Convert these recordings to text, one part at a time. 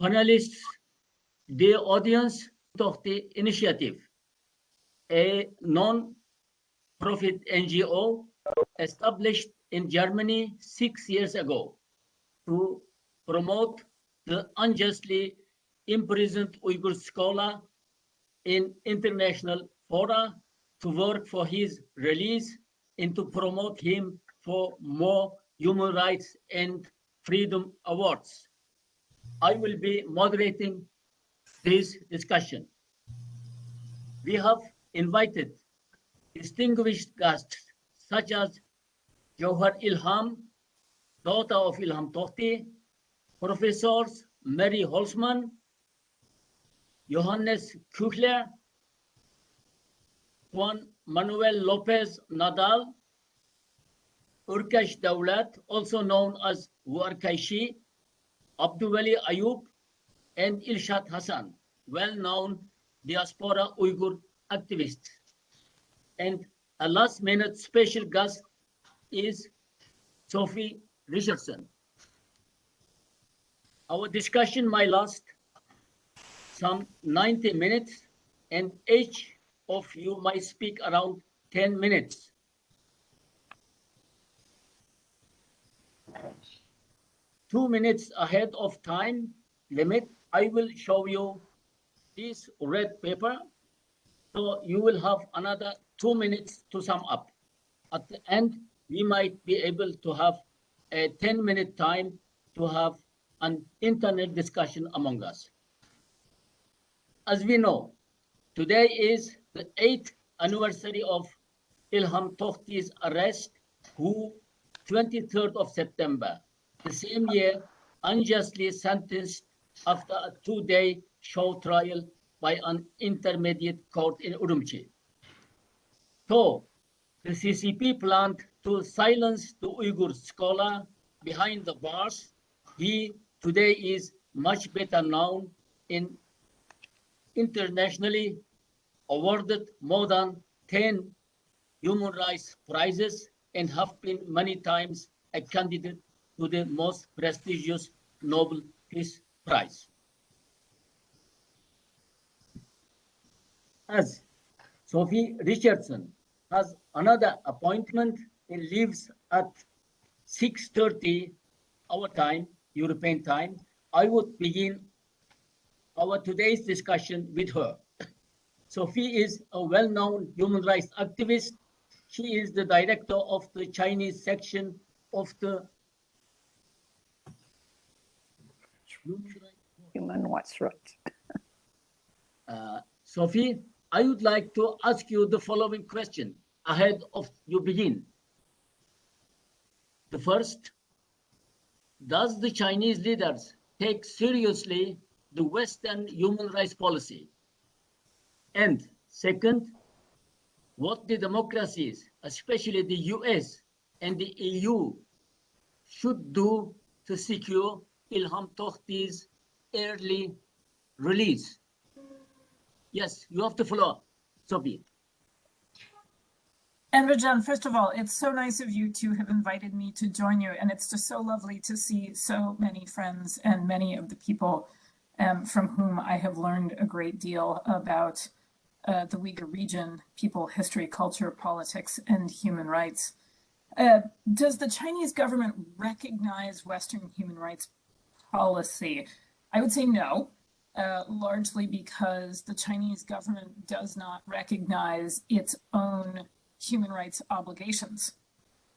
Panelists, the audience Tohti Initiative, a non-profit NGO established in Germany 6 years ago to promote the unjustly imprisoned Uyghur scholar in international fora, to work for his release and to promote him for more human rights and freedom awards. I will be moderating this discussion. We have invited distinguished guests such as Johar Ilham, daughter of Ilham Tohti, Professors Mary Holzman, Johannes Kuchler, Juan Manuel Lopez Nadal, Urkash Dawlat, also known as Warkaishi, Abdulwali Ayub, and Ilshat Hassan, well-known diaspora Uyghur activists. And a last-minute special guest is Sophie Richardson. Our discussion might last some 90 minutes, and each of you might speak around 10 minutes. Two minutes ahead of time limit, I will show you this red paper. So you will have another 2 minutes to sum up. At the end, we might be able to have a 10-minute time to have an internet discussion among us. As we know, today is the 8th anniversary of Ilham Tohti's arrest, who 23rd of September, the same year, unjustly sentenced after a 2-day show trial by an intermediate court in Urumqi. So, the CCP planned to silence the Uyghur scholar behind the bars. He today is much better known in internationally awarded more than 10 human rights prizes and have been many times a candidate to the most prestigious Nobel Peace Prize. As Sophie Richardson has another appointment and leaves at 6:30 our time, European time, I would begin our today's discussion with her. Sophie is a well-known human rights activist. She is the director of the Chinese section of the Human Rights. Sophie, I would like to ask you the following question ahead of you begin. The first, does the Chinese leaders take seriously the Western human rights policy? And second, what the democracies, especially the US and the EU, should do to secure Ilham Tohti's early release? Yes, you have the floor, Sophie. Emrecan, first of all, it's so nice of you to have invited me to join you, and it's just so lovely to see so many friends and many of the people from whom I have learned a great deal about the Uyghur region, people, history, culture, politics, and human rights. Does the Chinese government recognize Western human rights policy? I would say no, largely because the Chinese government does not recognize its own human rights obligations,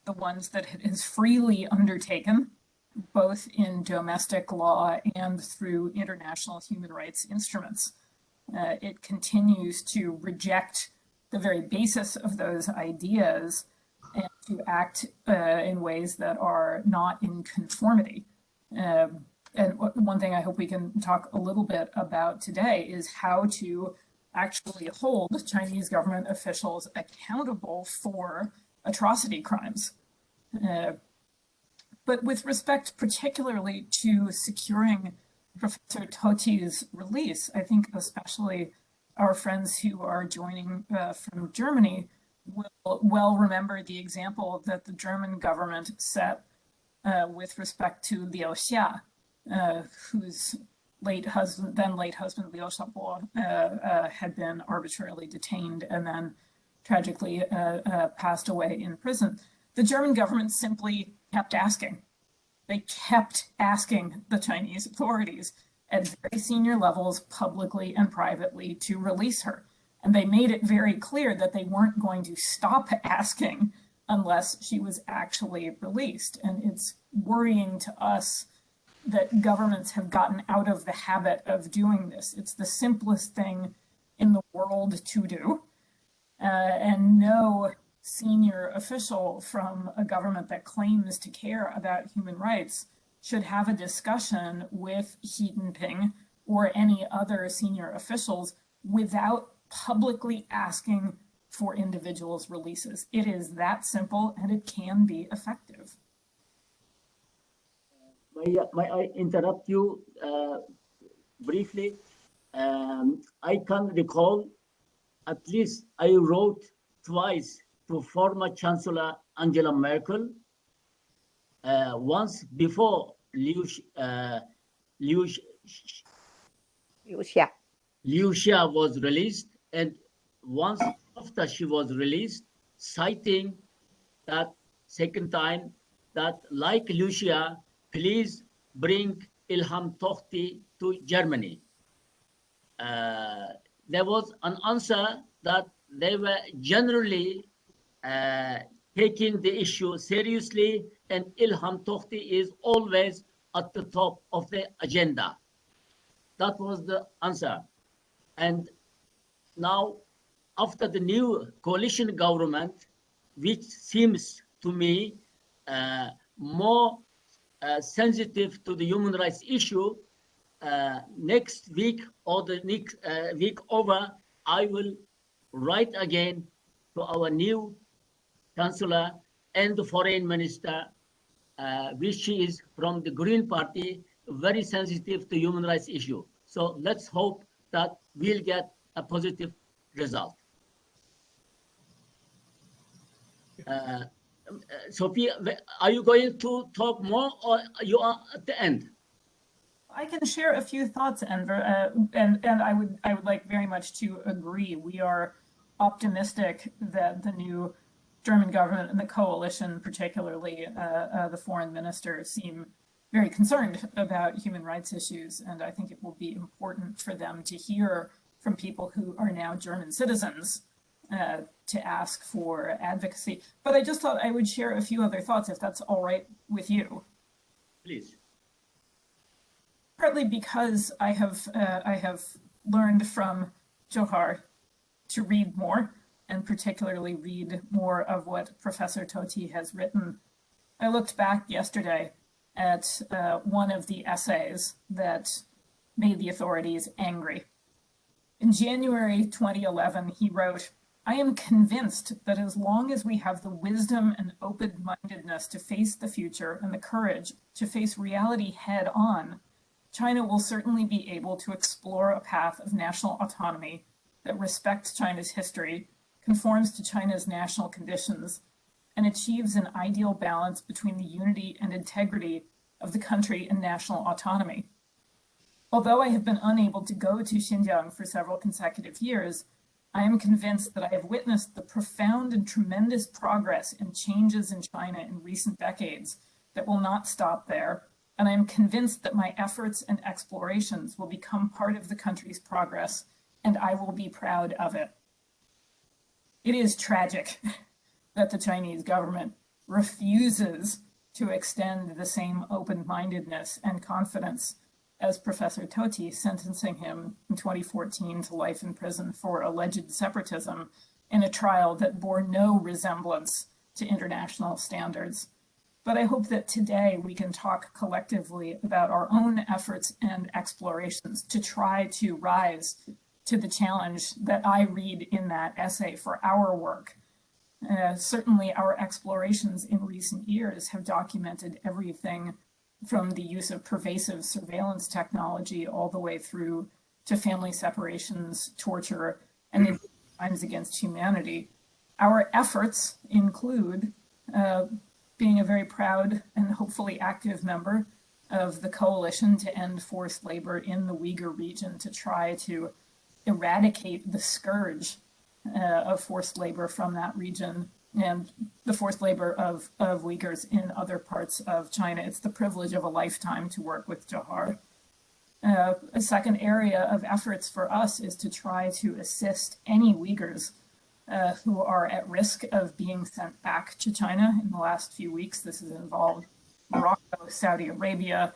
the ones that it has freely undertaken, both in domestic law and through international human rights instruments. It continues to reject the very basis of those ideas and to act in ways that are not in conformity. And one thing I hope we can talk a little bit about today is how to actually hold Chinese government officials accountable for atrocity crimes. But with respect particularly to securing Professor Tohti's release, I think especially our friends who are joining from Germany will well remember the example that the German government set with respect to Liu Xia, whose then late husband Liu Xiaobo had been arbitrarily detained and then tragically passed away in prison. The German government simply kept asking. They kept asking the Chinese authorities at very senior levels, publicly and privately, to release her. And they made it very clear that they weren't going to stop asking unless she was actually released. And it's worrying to us that governments have gotten out of the habit of doing this. It's the simplest thing in the world to do. And no senior official from a government that claims to care about human rights should have a discussion with Xi Jinping or any other senior officials without publicly asking for individuals' releases. It is that simple, and it can be effective. May I interrupt you briefly? I can recall at least I wrote twice to former Chancellor Angela Merkel, once before Liu Xia was released, and once after she was released, citing that second time that, like Liu Xia, please bring Ilham Tohti to Germany. There was an answer that they were generally taking the issue seriously, and Ilham Tohti is always at the top of the agenda. That was the answer. And now, after the new coalition government, which seems to me more sensitive to the human rights issue, next week or the next week over, I will write again to our new Chancellor and the Foreign Minister, which is from the Green Party, very sensitive to human rights issue. So let's hope that we'll get a positive result. Sophie, are you going to talk more, or you are at the end? I can share a few thoughts, Enver, and I would like very much to agree. We are optimistic that the new German government and the coalition, particularly the foreign minister, seem very concerned about human rights issues, and I think it will be important for them to hear from people who are now German citizens to ask for advocacy. But I just thought I would share a few other thoughts, if that's all right with you. Please. Partly because I have learned from Johar to read more, and particularly read more of what Professor Tohti has written. I looked back yesterday at one of the essays that made the authorities angry. In January 2011, he wrote, "I am convinced that as long as we have the wisdom and open-mindedness to face the future and the courage to face reality head on, China will certainly be able to explore a path of national autonomy that respects China's history, conforms to China's national conditions, and achieves an ideal balance between the unity and integrity of the country and national autonomy. Although I have been unable to go to Xinjiang for several consecutive years, I am convinced that I have witnessed the profound and tremendous progress and changes in China in recent decades that will not stop there, and I am convinced that my efforts and explorations will become part of the country's progress, and I will be proud of it." It is tragic that the Chinese government refuses to extend the same open-mindedness and confidence as Professor Tohti, sentencing him in 2014 to life in prison for alleged separatism in a trial that bore no resemblance to international standards. But I hope that today we can talk collectively about our own efforts and explorations to try to rise to the challenge that I read in that essay for our work. Certainly our explorations in recent years have documented everything from the use of pervasive surveillance technology all the way through to family separations, torture, and crimes against humanity. Our efforts include being a very proud and hopefully active member of the coalition to end forced labor in the Uyghur region to try to eradicate the scourge of forced labor from that region and the forced labor of Uyghurs in other parts of China. It's the privilege of a lifetime to work with Johar. A second area of efforts for us is to try to assist any Uyghurs who are at risk of being sent back to China. In the last few weeks, this has involved Morocco, Saudi Arabia,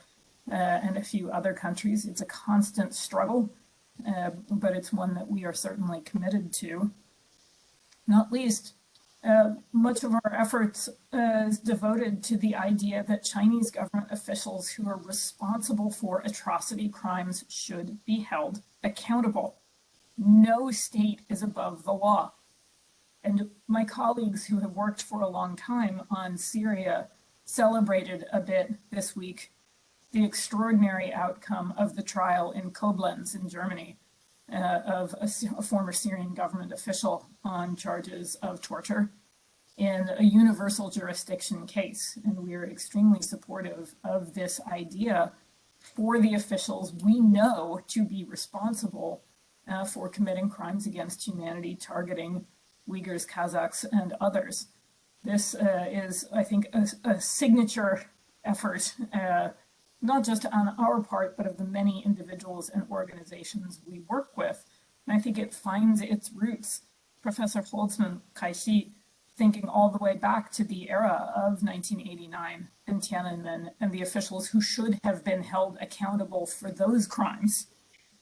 and a few other countries. It's a constant struggle, but it's one that we are certainly committed to. Not least, much of our efforts is devoted to the idea that Chinese government officials who are responsible for atrocity crimes should be held accountable. No state is above the law. And my colleagues who have worked for a long time on Syria celebrated a bit this week the extraordinary outcome of the trial in Koblenz in Germany of a former Syrian government official on charges of torture in a universal jurisdiction case. And we are extremely supportive of this idea for the officials we know to be responsible for committing crimes against humanity, targeting Uyghurs, Kazakhs, and others. This is, I think, a signature effort, not just on our part, but of the many individuals and organizations we work with. And I think it finds its roots. Professor Holtzman Kaishi, thinking all the way back to the era of 1989 in Tiananmen and the officials who should have been held accountable for those crimes.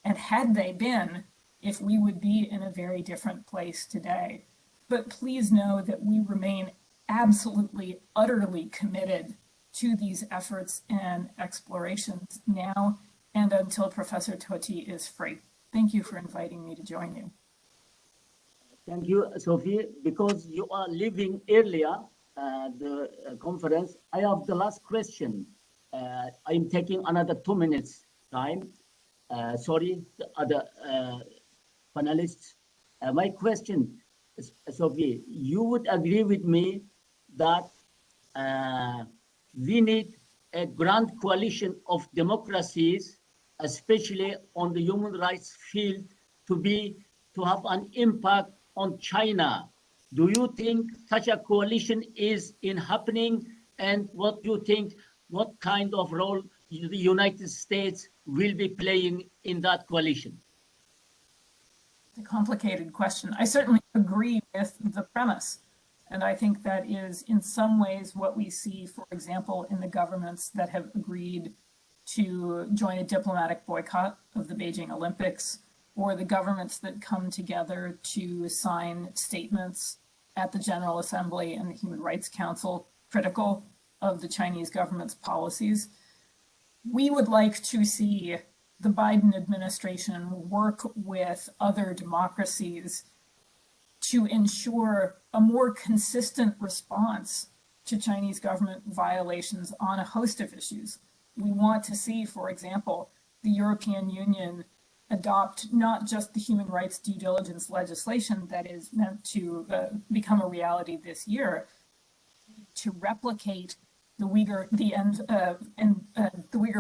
And had they been, if we would be in a very different place today. But please know that we remain absolutely, utterly committed to these efforts and explorations now and until Professor Tohti is free. Thank you for inviting me to join you. Thank you, Sophie. Because you are leaving earlier the conference, I have the last question. I'm taking another 2 minutes time. Sorry, the other panelists. My question, Sophie, you would agree with me that we need a grand coalition of democracies, especially on the human rights field, to have an impact on China. Do you think such a coalition is happening? And what do you think, what kind of role the United States will be playing in that coalition? It's a complicated question. I certainly agree with the premise. And I think that is in some ways what we see, for example, in the governments that have agreed to join a diplomatic boycott of the Beijing Olympics, or the governments that come together to sign statements at the General Assembly and the Human Rights Council critical of the Chinese government's policies. We would like to see the Biden administration work with other democracies to ensure a more consistent response to Chinese government violations on a host of issues. We want to see, for example, the European Union adopt not just the human rights due diligence legislation that is meant to become a reality this year, to replicate the Uyghur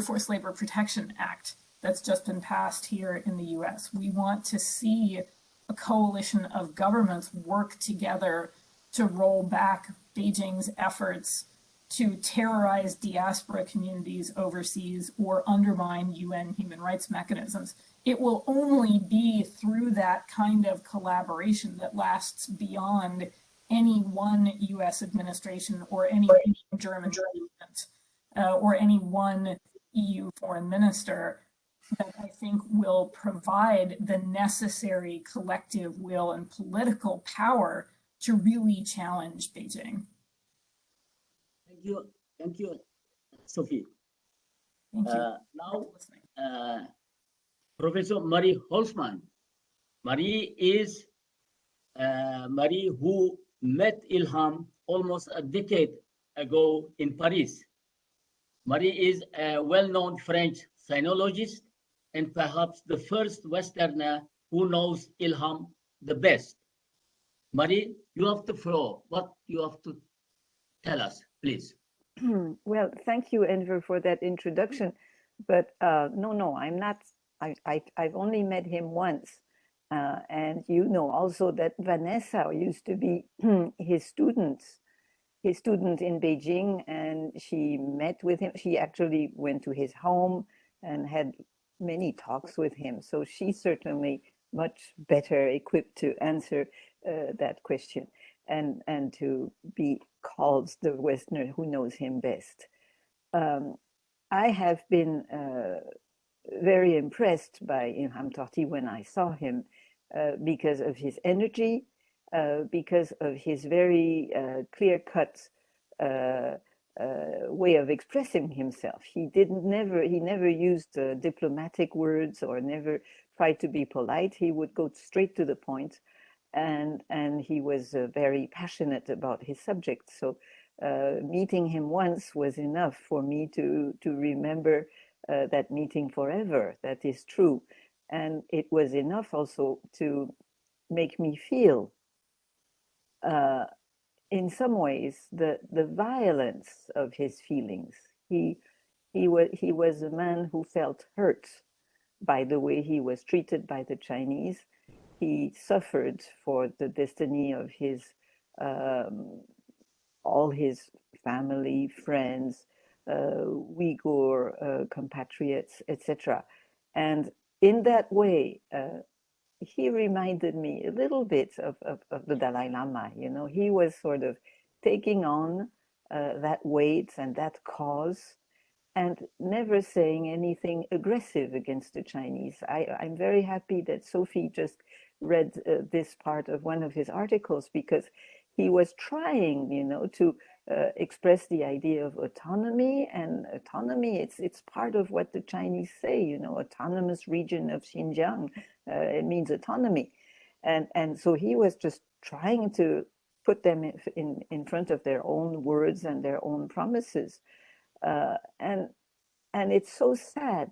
Forced Labor Protection Act that's just been passed here in the US. We want to see a coalition of governments work together to roll back Beijing's efforts to terrorize diaspora communities overseas or undermine UN human rights mechanisms. It will only be through that kind of collaboration that lasts beyond any one US administration or any German government or any one EU foreign minister that I think will provide the necessary collective will and political power to really challenge Beijing. Thank you, Sophie. Thank you. Now, Professor Marie Holtzman. Marie is Marie who met Ilham almost a decade ago in Paris. Marie is a well-known French sinologist and perhaps the first Westerner who knows Ilham the best. Marie, you have the floor. What you have to tell us, please. Well, thank you, Enver, for that introduction. But no, I'm not. I've only met him once. And you know also that Vanessa used to be his student in Beijing, and she met with him. She actually went to his home and had many talks with him. So she's certainly much better equipped to answer that question and to be called the Westerner who knows him best. Um, I have been very impressed by Ilham Tohti when I saw him because of his energy, because of his very clear-cut uh, way of expressing himself. He never used diplomatic words or never tried to be polite. He would go straight to the point, and he was very passionate about his subject. So meeting him once was enough for me to remember that meeting forever. That is true. And it was enough also to make me feel, uh, in some ways, the violence of his feelings. He was a man who felt hurt by the way he was treated by the Chinese. He suffered for the destiny of his um, all his family, friends, Uyghur compatriots, etc. And in that way, he reminded me a little bit of the Dalai Lama. You know, he was sort of taking on that weight and that cause and never saying anything aggressive against the Chinese. I'm very happy that Sophie just read this part of one of his articles because he was trying, you know, to express the idea of autonomy, and autonomy, it's part of what the Chinese say, you know, autonomous region of Xinjiang, it means autonomy. And so he was just trying to put them in front of their own words and their own promises. Uh, and and it's so sad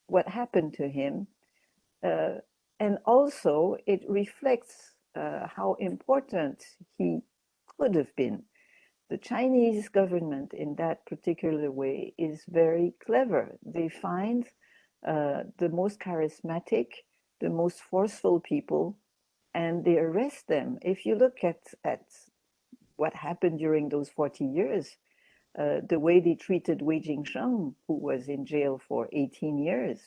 what happened to him. Uh, and also, it reflects how important he could have been. The Chinese government, in that particular way, is very clever. They find the most charismatic, the most forceful people, and they arrest them. If you look at what happened during those 40 years, the way they treated Wei Jingsheng, who was in jail for 18 years.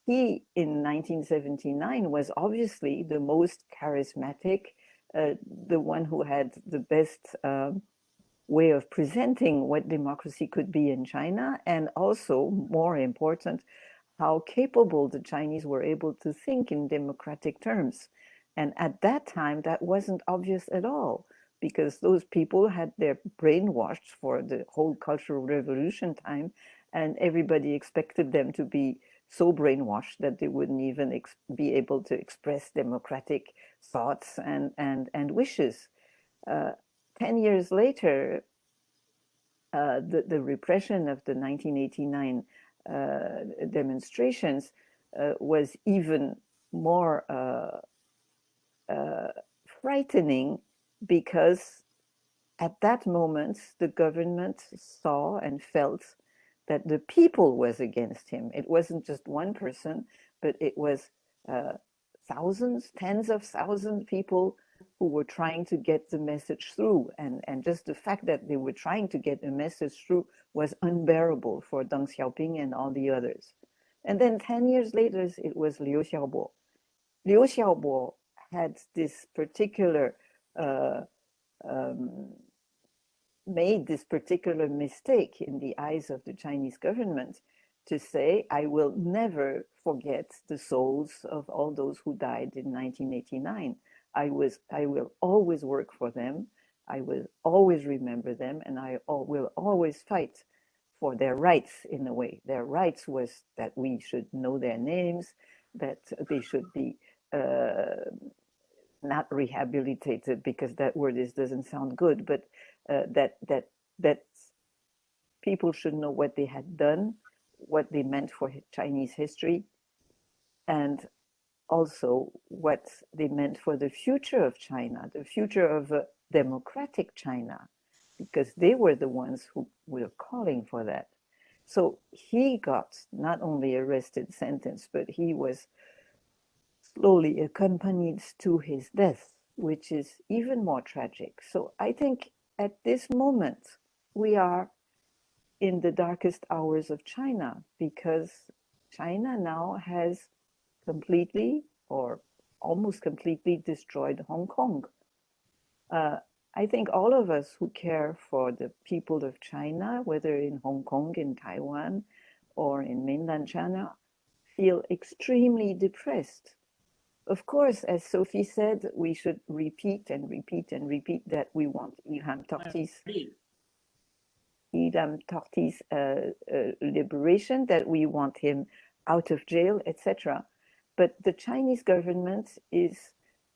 He, in 1979, was obviously the most charismatic, the one who had the best way of presenting what democracy could be in China, and also, more important, how capable the Chinese were able to think in democratic terms. And at that time, that wasn't obvious at all, because those people had their brainwashed for the whole Cultural Revolution time, and everybody expected them to be so brainwashed that they wouldn't even be able to express democratic thoughts and wishes. 10 years later, the repression of the 1989 demonstrations was even more frightening because at that moment the government saw and felt that the people was against him. It wasn't just one person, but it was uh, thousands, tens of thousands of people who were trying to get the message through. And just the fact that they were trying to get a message through was unbearable for Deng Xiaoping and all the others. And then 10 years later, it was Liu Xiaobo. Liu Xiaobo had this particular uh, um, made this particular mistake in the eyes of the Chinese government to say, I will never forget the souls of all those who died in 1989. I will always work for them. I will always remember them, and I will always fight for their rights in a way. Their rights was that we should know their names, that they should be not rehabilitated because that word doesn't sound good, but that people should know what they had done, what they meant for Chinese history, and also what they meant for the future of China, the future of a democratic China, because they were the ones who were calling for that. So he got not only arrested, sentenced, but he was slowly accompanied to his death, which is even more tragic. So I think at this moment, we are in the darkest hours of China, because China now has completely or almost completely destroyed Hong Kong. I think all of us who care for the people of China, whether in Hong Kong, in Taiwan, or in mainland China, feel extremely depressed. Of course, as Sophie said, we should repeat and repeat and repeat that we want Ilham Tohti's liberation, that we want him out of jail, etc. But the Chinese government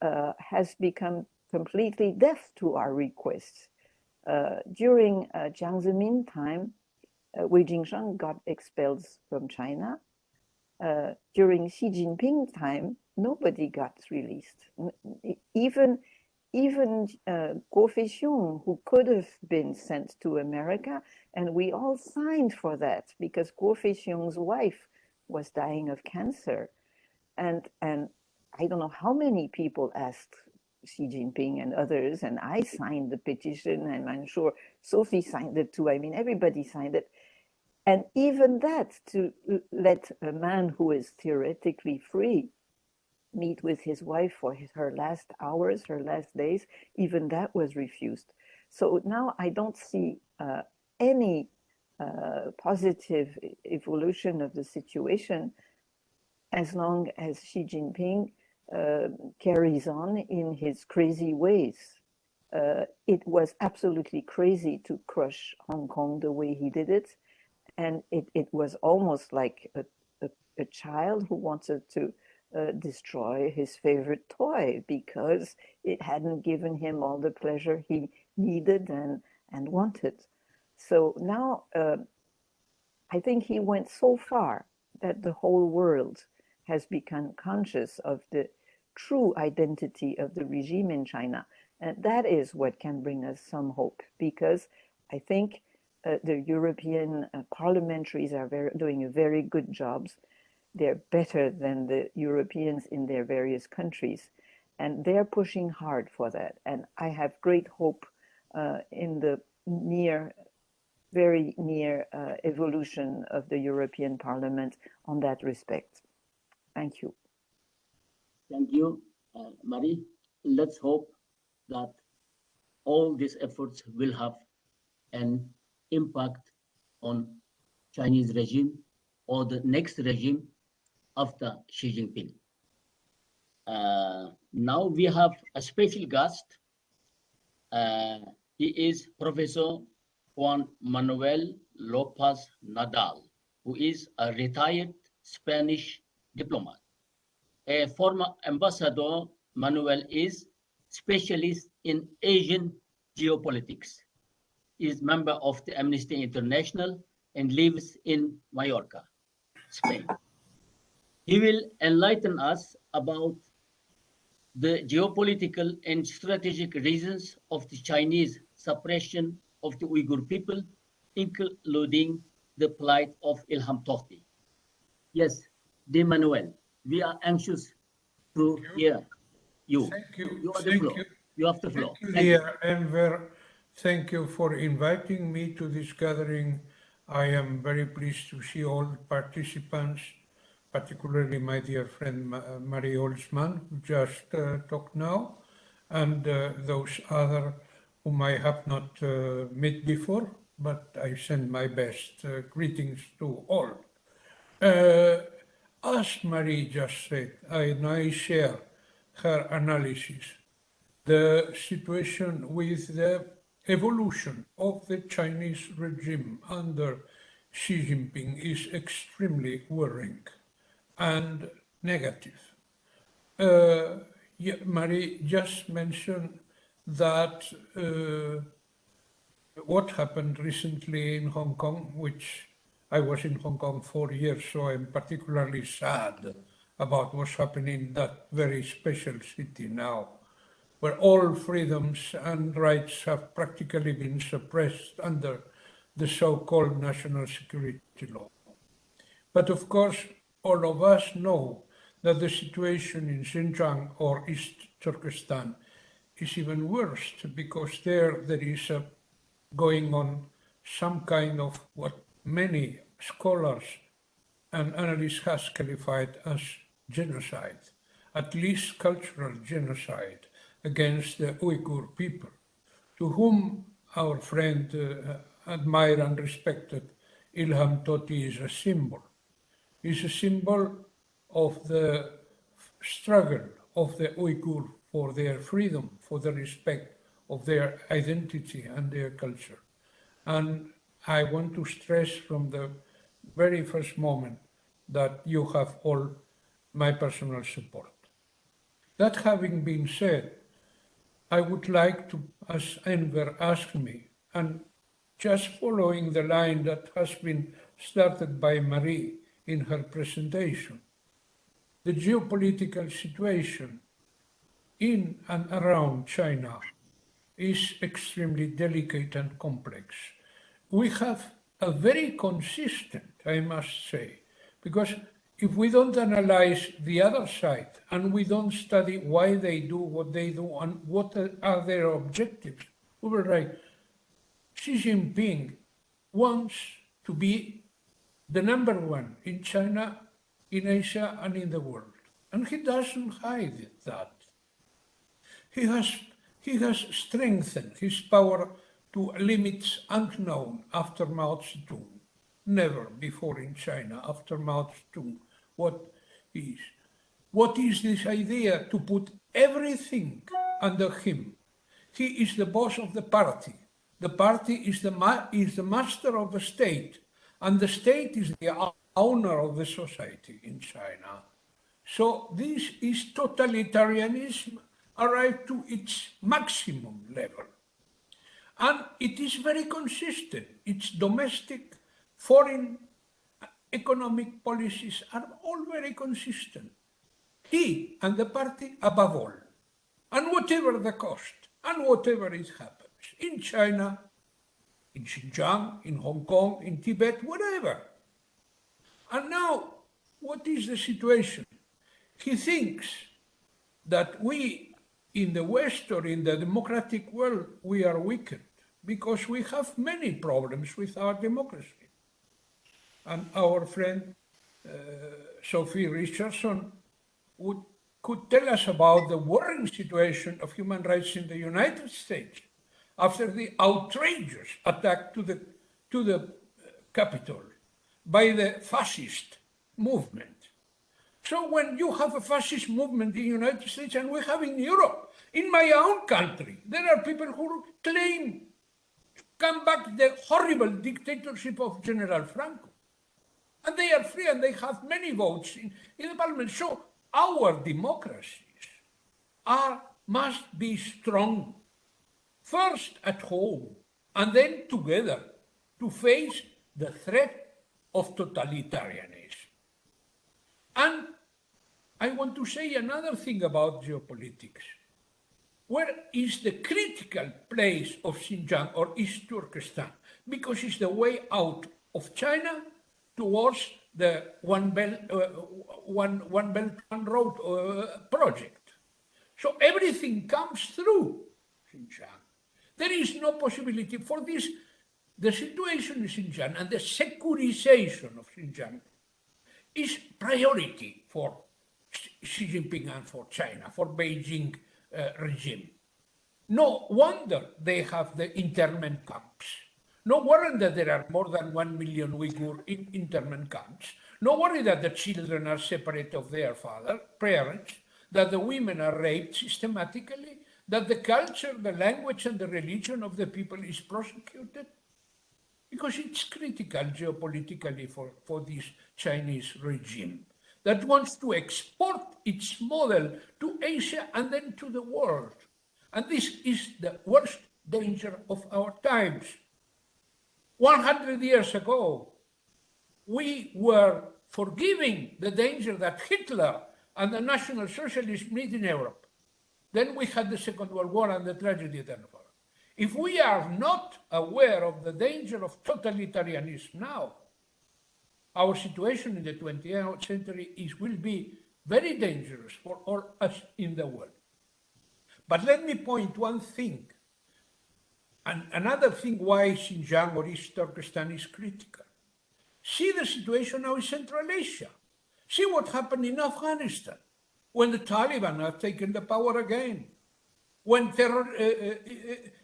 has become completely deaf to our requests. During Jiang Zemin time, Wei Jingsheng got expelled from China. During Xi Jinping time, nobody got released. Even Guo Feixiong, who could have been sent to America, and we all signed for that because Guo Feixiong's wife was dying of cancer. And I don't know how many people asked Xi Jinping and others, and I signed the petition, and I'm sure Sophie signed it too. I mean, everybody signed it. And even that, to let a man who is theoretically free meet with his wife for her last hours, her last days, even that was refused. So now I don't see any positive evolution of the situation as long as Xi Jinping carries on in his crazy ways. It was absolutely crazy to crush Hong Kong the way he did it. And it was almost like a child who wanted to destroy his favorite toy because it hadn't given him all the pleasure he needed and wanted. So now I think he went so far that the whole world has become conscious of the true identity of the regime in China. And that is what can bring us some hope, because I think the European parliamentaries are doing a very good job. They're better than the Europeans in their various countries, and they're pushing hard for that. And I have great hope in the very near evolution of the European Parliament on that respect. Thank you. Thank you, Marie. Let's hope that all these efforts will have an impact on Chinese regime or the next regime after Xi Jinping. Now we have a special guest. He is Professor Juan Manuel Lopez Nadal, who is a retired Spanish diplomat. A former ambassador, Manuel is specialist in Asian geopolitics, is member of the Amnesty International and lives in Mallorca, Spain. He will enlighten us about the geopolitical and strategic reasons of the Chinese suppression of the Uyghur people, including the plight of Ilham Tohti. Yes, dear Manuel, we are anxious to hear you. Thank you. You are the floor. You have the floor. Thank you, dear Enver. Thank you for inviting me to this gathering. I am very pleased to see all participants, particularly my dear friend Marie Holzmann, who just talked now, and those other whom I have not met before, but I send my best greetings to all. As Marie just said, I share her analysis. The situation with the evolution of the Chinese regime under Xi Jinping is extremely worrying and negative. Marie just mentioned that what happened recently in Hong Kong, which I was in Hong Kong 4 years, so I'm particularly sad about what's happening in that very special city now. where all freedoms and rights have practically been suppressed under the so-called national security law. But of course, all of us know that the situation in Xinjiang or East Turkestan is even worse, because there is going on some kind of what many scholars and analysts has qualified as genocide, at least cultural genocide against the Uyghur people, to whom our friend, admired and respected Ilham Tohti is a symbol. Is a symbol of the struggle of the Uyghur for their freedom, for the respect of their identity and their culture. And I want to stress from the very first moment that you have all my personal support. That having been said, I would like to, as Enver asked me, and just following the line that has been started by Marie in her presentation, the geopolitical situation in and around China is extremely delicate and complex. We have a very consistent, I must say, because if we don't analyze the other side and we don't study why they do what they do and what are their objectives, we will write, Xi Jinping wants to be the number one in China, in Asia, and in the world. And he doesn't hide that. He has strengthened his power to limits unknown after Mao Zedong. Never before in China after Mao Zedong. What is this idea to put everything under him? He is the boss of the party. The party is the master of the state, and the state is the owner of the society in China. So this is totalitarianism arrived to its maximum level. And it is very consistent. Its domestic, foreign, economic policies are all very consistent. He and the party above all. And whatever the cost, and whatever it happens, in China, in Xinjiang, in Hong Kong, in Tibet, whatever. And now, what is the situation? He thinks that we in the West or in the democratic world, we are weakened because we have many problems with our democracy. And our friend Sophie Richardson could tell us about the worrying situation of human rights in the United States after the outrageous attack to the Capitol by the fascist movement. So when you have a fascist movement in the United States, and we have in Europe, in my own country, there are people who claim to come back the horrible dictatorship of General Franco. And they are free and they have many votes in the parliament. So our democracies must be strong, first at home and then together to face the threat of totalitarianism. And I want to say another thing about geopolitics. Where is the critical place of Xinjiang or East Turkestan? Because it's the way out of China towards the One Belt, One Road project. So everything comes through Xinjiang. There is no possibility for this. The situation in Xinjiang and the securization of Xinjiang is priority for Xi Jinping and for China, for Beijing regime. No wonder they have the internment camps. No wonder there are more than 1 million Uyghur in internment camps. No worry that the children are separate of their parents, that the women are raped systematically, that the culture, the language, and the religion of the people is prosecuted. Because it's critical geopolitically for this Chinese regime that wants to export its model to Asia and then to the world. And this is the worst danger of our times. 100 years ago, we were forgiving the danger that Hitler and the National Socialists made in Europe. Then we had the Second World War and the tragedy then followed. If we are not aware of the danger of totalitarianism now, our situation in the 20th century will be very dangerous for all us in the world. But let me point one thing, and another thing why Xinjiang or East Turkestan is critical. See the situation now in Central Asia. See what happened in Afghanistan when the Taliban have taken the power again, when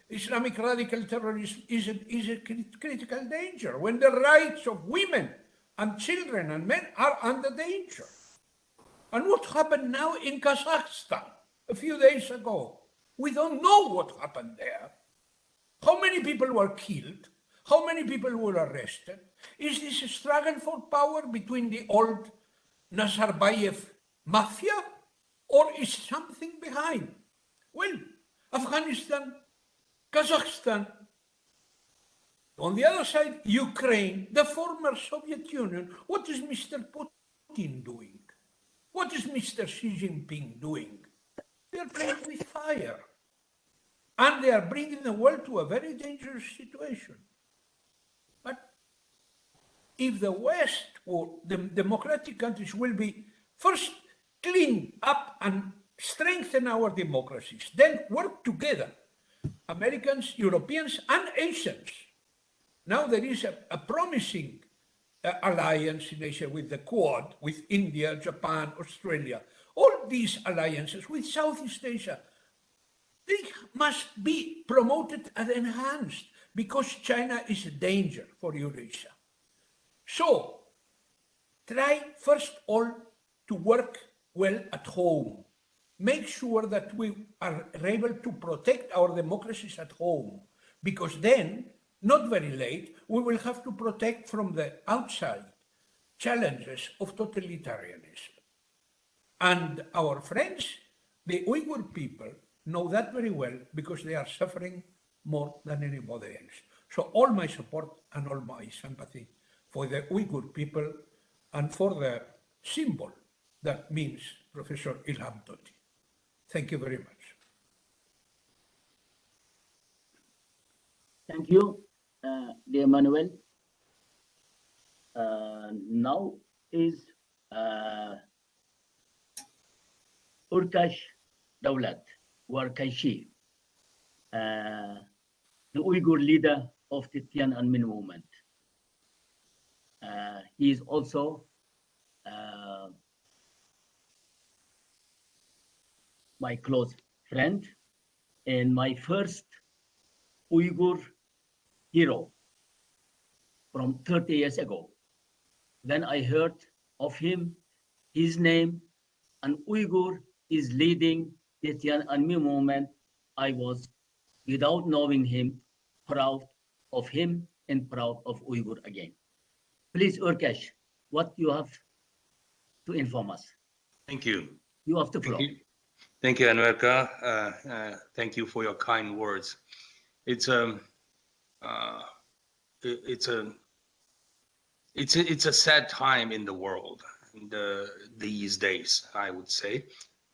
Islamic radical terrorism is a critical danger, when the rights of women and children and men are under danger. And what happened now in Kazakhstan a few days ago? We don't know what happened there. How many people were killed? How many people were arrested? Is this a struggle for power between the old Nazarbayev mafia, or is something behind? Well, Afghanistan, Kazakhstan, on the other side, Ukraine, the former Soviet Union. What is Mr. Putin doing? What is Mr. Xi Jinping doing? They are playing with fire. And they are bringing the world to a very dangerous situation. But if the West or the democratic countries will be first clean up and strengthen our democracies, then work together, Americans, Europeans, and Asians. Now there is a promising alliance in Asia with the Quad, with India, Japan, Australia. All these alliances with Southeast Asia, they must be promoted and enhanced because China is a danger for Eurasia. So, try first all to work well at home. Make sure that we are able to protect our democracies at home, because then, not very late, we will have to protect from the outside challenges of totalitarianism. And our friends, the Uyghur people, know that very well because they are suffering more than anybody else. So all my support and all my sympathy for the Uyghur people and for the symbol that means Professor Ilham Tohti. Thank you very much. Thank you, dear Manuel. Now is Urkash Daulat Warkaishi, the Uyghur leader of the Tiananmen movement. He is also my close friend and my first Uyghur hero from 30 years ago. When I heard of him, his name, and Uyghur is leading the Tiananmen movement, I was, without knowing him, proud of him and proud of Uyghur again. Please, Urkesh, what you have to inform us? Thank you. You have the floor. Thank you, Anwerka. Thank you for your kind words. It's a sad time in the world these days, I would say.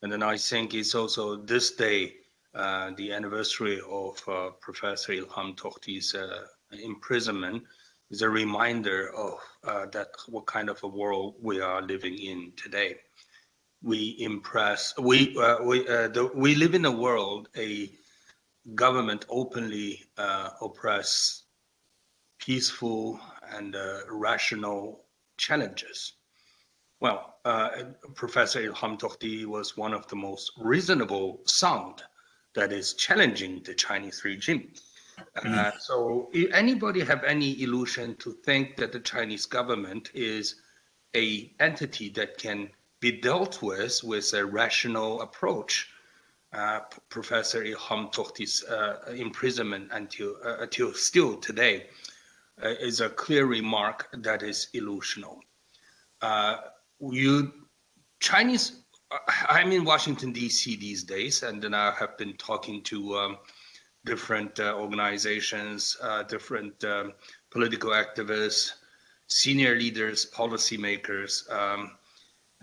And then I think it's also this day, the anniversary of Professor Ilham Tohti's imprisonment, is a reminder of that what kind of a world we are living in today. We live in a world, a government openly oppress peaceful and rational challenges. Well, Professor Ilham Tohti was one of the most reasonable sound that is challenging the Chinese regime. So if anybody have any illusion to think that the Chinese government is an entity that can be dealt with a rational approach, Professor Ilham Tohti's imprisonment until still today is a clear remark that is illusional. I'm in Washington, D.C. these days, and then I have been talking to different organizations, different political activists, senior leaders, policymakers,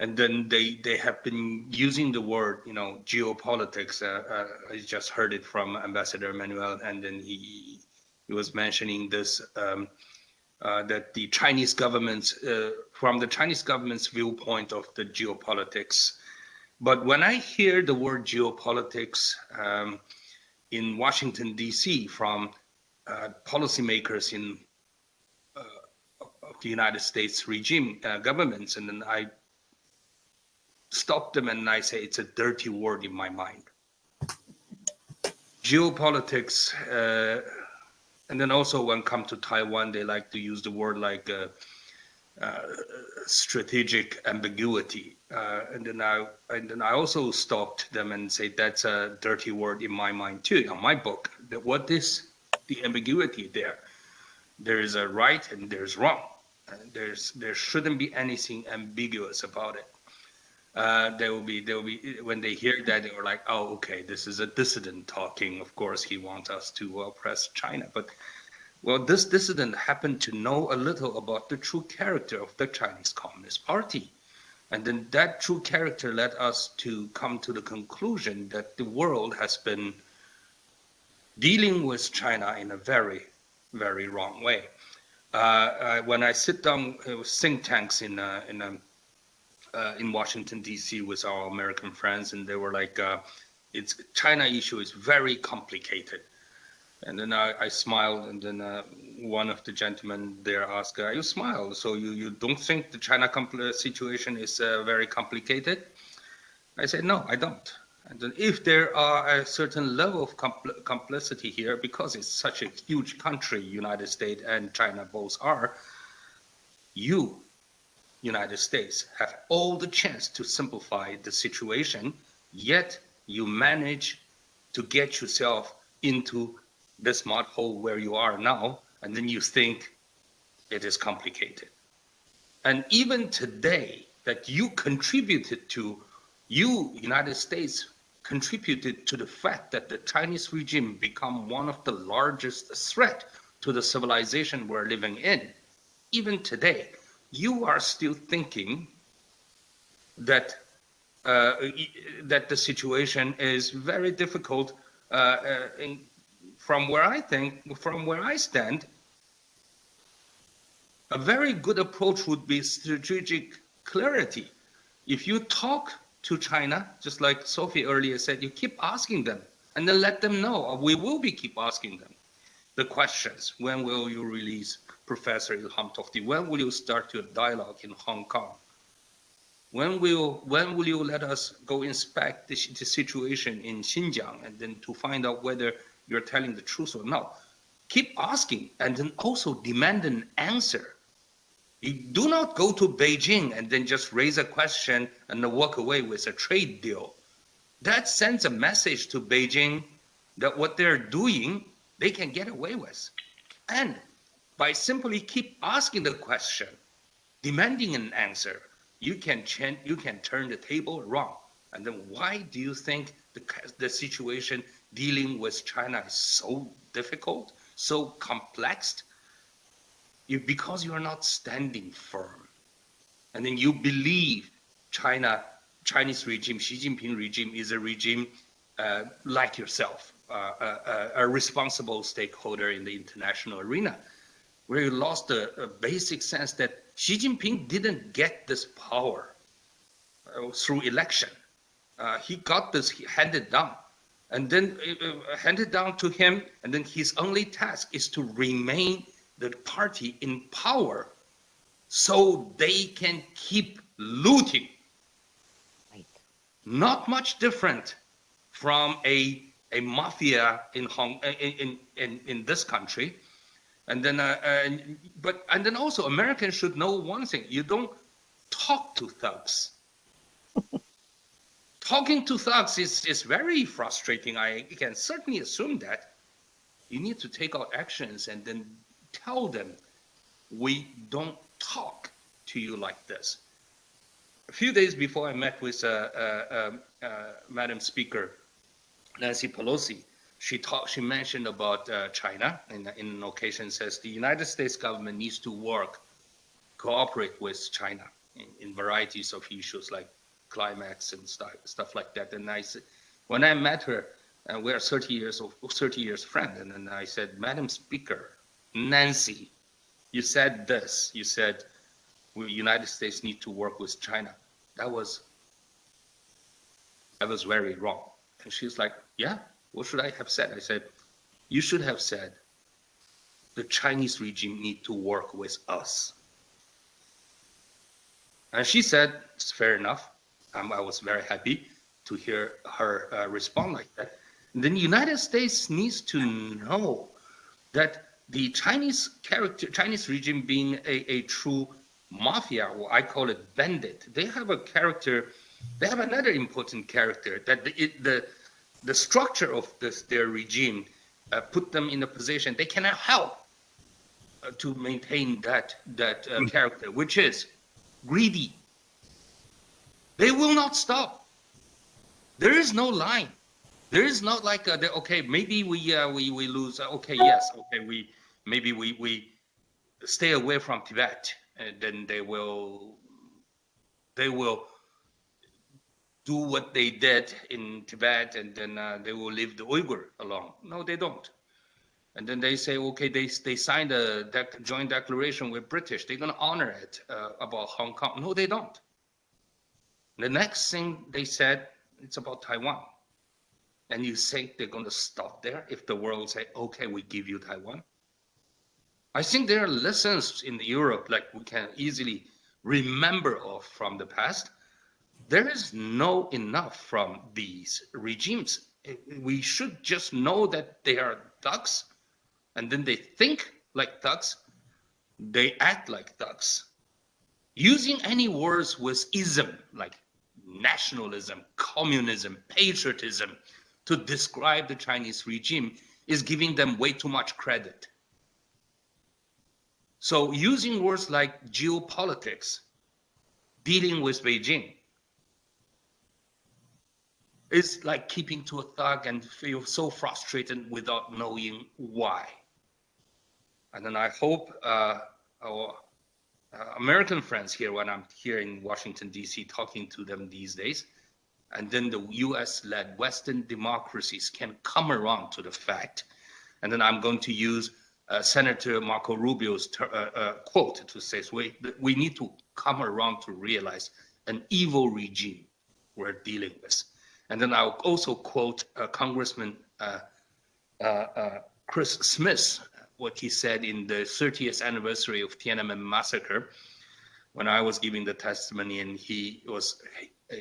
And then they have been using the word, geopolitics. I just heard it from Ambassador Manuel, and then he was mentioning this, that the Chinese government's, from the Chinese government's viewpoint of the geopolitics. But when I hear the word geopolitics in Washington, D.C. from policymakers in of the United States regime governments, and then I stop them and I say it's a dirty word in my mind. Geopolitics, and then also when come to Taiwan, they like to use the word like strategic ambiguity, and then I also stopped them and say that's a dirty word in my mind too. On my book, that what is the ambiguity there? There is a right and there's wrong. There shouldn't be anything ambiguous about it. There will be when they hear that, they were like, oh, okay, this is a dissident talking. Of course, he wants us to oppress China. But well, this dissident happened to know a little about the true character of the Chinese Communist Party. And then that true character led us to come to the conclusion that the world has been dealing with China in a very, very wrong way. When I sit down with think tanks in Washington, D.C. with our American friends, and they were like, it's China issue is very complicated. And then I smiled, and then one of the gentlemen there asked, you smile, so you don't think the China situation is very complicated? I said, no, I don't. And then if there are a certain level of complicity here, because it's such a huge country, United States and China both are, United States, have all the chance to simplify the situation, yet you manage to get yourself into this mud hole where you are now, and then you think it is complicated. And even today, that you contributed to, United States, contributed to the fact that the Chinese regime become one of the largest threat to the civilization we're living in. Even today, you are still thinking that that the situation is very difficult. From where I stand, a very good approach would be strategic clarity. If you talk to China, just like Sophie earlier said, you keep asking them, and then let them know. We will be keep asking them the questions. When will you release Professor Ilham Tohti? When will you start your dialogue in Hong Kong? When will you let us go inspect the situation in Xinjiang, and then to find out whether you're telling the truth or not? Keep asking, and then also demand an answer. You do not go to Beijing and then just raise a question and then walk away with a trade deal. That sends a message to Beijing that what they're doing, they can get away with. And by simply keep asking the question, demanding an answer, you can turn the table around. And then why do you think the situation dealing with China is so difficult, so complex? Because you are not standing firm. And then you believe Chinese regime, Xi Jinping regime is a regime like yourself, a responsible stakeholder in the international arena, where you lost a basic sense that Xi Jinping didn't get this power through election. He got this handed down, and then handed down to him, and then his only task is to remain the party in power so they can keep looting. Right. Not much different from a mafia in this country. And then and then also Americans should know one thing: you don't talk to thugs. Talking to thugs is very frustrating. I can certainly assume that. You need to take out actions and then tell them, we don't talk to you like this. A few days before I met with Madam Speaker Nancy Pelosi, she mentioned about China in an occasion, says the United States government needs to cooperate with China. in varieties of issues like climax and stuff like that. And I said, when I met her, we're 30 years friend, and then I said, Madam Speaker, Nancy, you said this. You said United States need to work with China. That was very wrong. And she's like, yeah, what should I have said? I said, you should have said the Chinese regime need to work with us. And she said, it's fair enough. I was very happy to hear her respond like that. And then the United States needs to know that the Chinese regime being a true mafia, or I call it bandit, they have a character, they have another important character, that the structure of their regime put them in a position they cannot help to maintain that character, which is greedy. They will not stop. There is no line. There is not like okay, maybe we lose. Okay, yes, okay, maybe we stay away from Tibet, and then they will do what they did in Tibet, and then they will leave the Uyghur alone. No, they don't. And then they say, okay, they signed a joint declaration with British. They're going to honor it about Hong Kong. No, they don't. The next thing they said, it's about Taiwan. And you think they're going to stop there if the world say, okay, we give you Taiwan? I think there are lessons in Europe like we can easily remember of from the past. There is no enough from these regimes. We should just know that they are thugs, and then they think like thugs, they act like thugs. Using any words with ism, like nationalism, communism, patriotism, to describe the Chinese regime is giving them way too much credit. So using words like geopolitics, dealing with Beijing, is like keeping to a thug and feel so frustrated without knowing why. And then I hope our American friends here, when I'm here in Washington, D.C., talking to them these days, and then the US-led Western democracies can come around to the fact. And then I'm going to use Senator Marco Rubio's quote to say, we need to come around to realize an evil regime we're dealing with. And then I'll also quote Congressman Chris Smith, what he said in the 30th anniversary of Tiananmen massacre, when I was giving the testimony and he was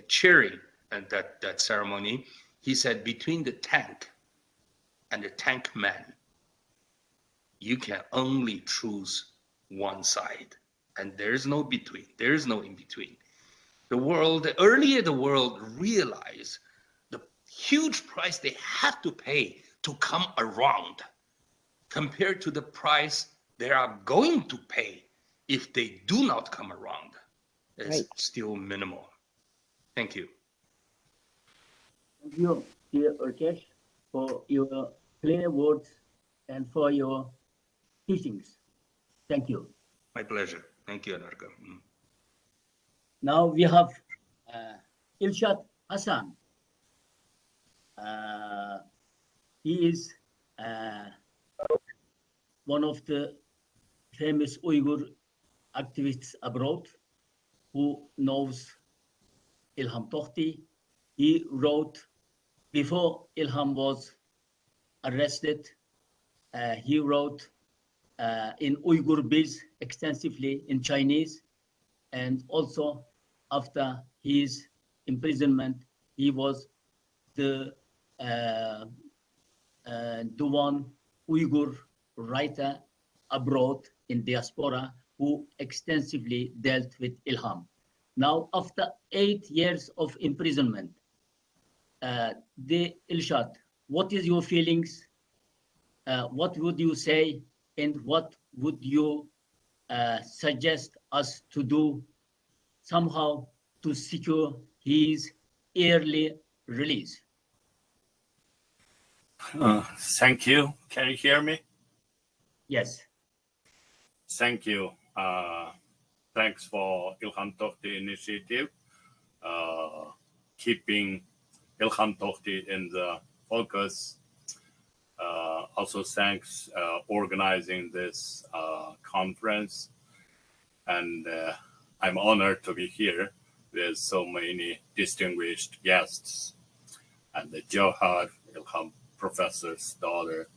cheering at that ceremony. He said, between the tank and the tank man, you can only choose one side. And there's no between. There is no in between. Earlier the world realized the huge price they have to pay to come around compared to the price they are going to pay if they do not come around. It's still minimal. Thank you. Thank you, dear Urkesh, for your clear words and for your teachings. Thank you. My pleasure. Thank you, Anarka. Now we have Ilshad Hassan. He is one of the famous Uyghur activists abroad who knows Ilham Tohti. He wrote, before Ilham was arrested, he wrote in Uyghur Biz extensively in Chinese, and also after his imprisonment, he was the one Uyghur writer abroad in diaspora who extensively dealt with Ilham. Now, after 8 years of imprisonment, Ilshad, what is your feelings? What would you say, and what would you suggest us to do somehow to secure his early release? Thank you. Can you hear me? Yes. Thank you. thanks for Ilham Tohti initiative, keeping Ilham Tohti in the focus. Also thanks organizing this conference. And I'm honored to be here with so many distinguished guests. And the Johar, Ilham Professor's daughter,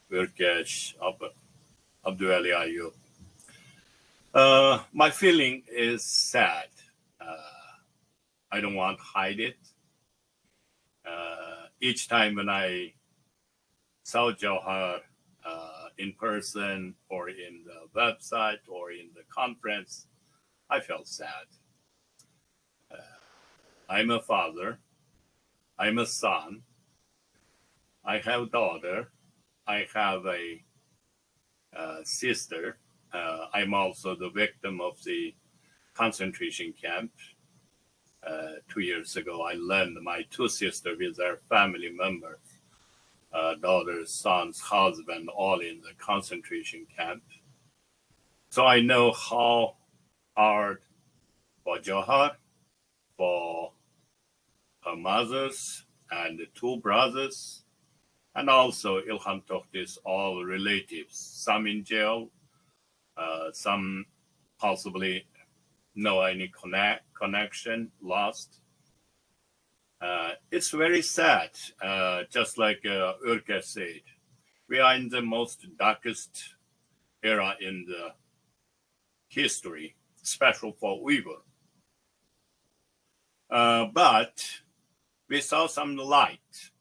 Urkesh Abduali Ayub. My feeling is sad. I don't want to hide it. Each time when I saw Johar in person or in the website or in the conference, I felt sad. I'm a father. I'm a son. I have a daughter. I have a sister. I'm also the victim of the concentration camp. 2 years ago, I learned my two sisters with their family members, daughters, sons, husband, all in the concentration camp. So I know how hard for Johar, for her mothers and the two brothers, and also Ilham Tohti's all relatives, some in jail, some possibly no any connection, lost. It's very sad, just like Urke said. We are in the most darkest era in the history, especially for Uyghur. But we saw some light.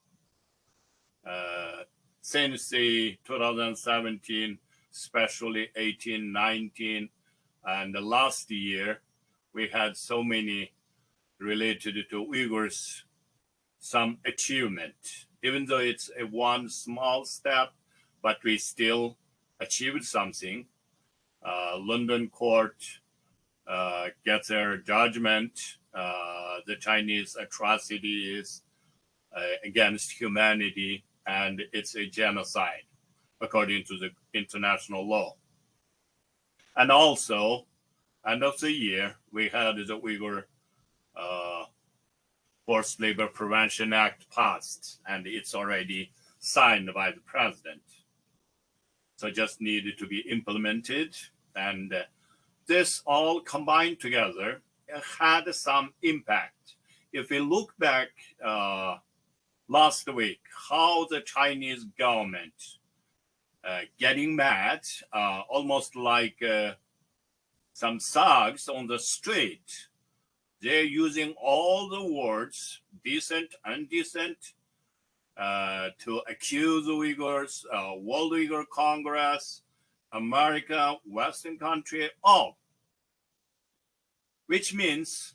Since the 2017, especially 18, 19, and the last year, we had so many related to Uyghurs, some achievement. Even though it's a one small step, but we still achieved something. London court gets their judgment. The Chinese atrocity is against humanity, and it's a genocide according to the international law. And also, end of the year, we had the Uyghur Forced Labor Prevention Act passed, and it's already signed by the president. So just needed to be implemented, and this all combined together had some impact. If we look back last week, how the Chinese government getting mad, almost like some thugs on the street. They're using all the words, decent, indecent, to accuse Uyghurs, World Uyghur Congress, America, Western country, all. Which means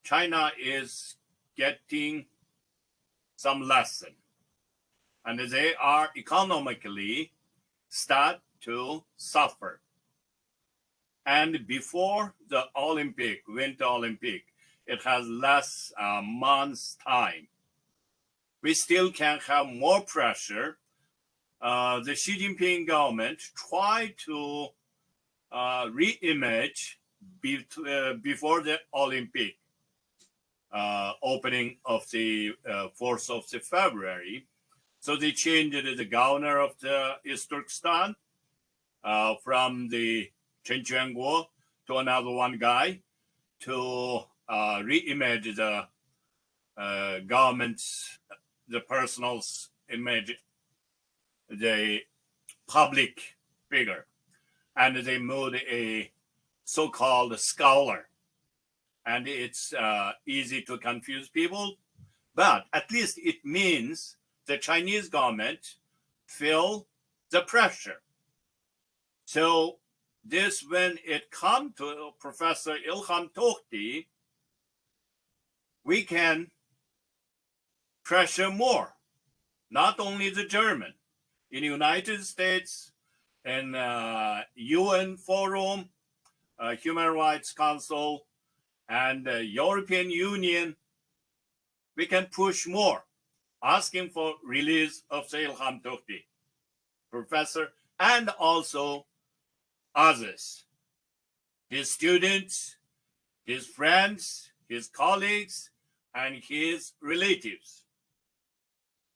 China is getting some lesson. And they are economically start to suffer. And before the Olympic, Winter Olympic, it has less months time. We still can have more pressure. The Xi Jinping government try to re-image before the Olympic opening of the 4th of the February. So they changed the governor of the East Turkestan from the Chen Quanguo to another one guy to re-image the government's, the personal image, the public figure. And they moved a so-called scholar. And it's easy to confuse people, but at least it means the Chinese government feel the pressure. So this, when it comes to Professor Ilham Tohti, we can pressure more, not only the German, in the United States, in UN Forum, Human Rights Council, and the European Union, we can push more, asking for release of Ilham Tohti, professor, and also others. his students, his friends, his colleagues, and his relatives,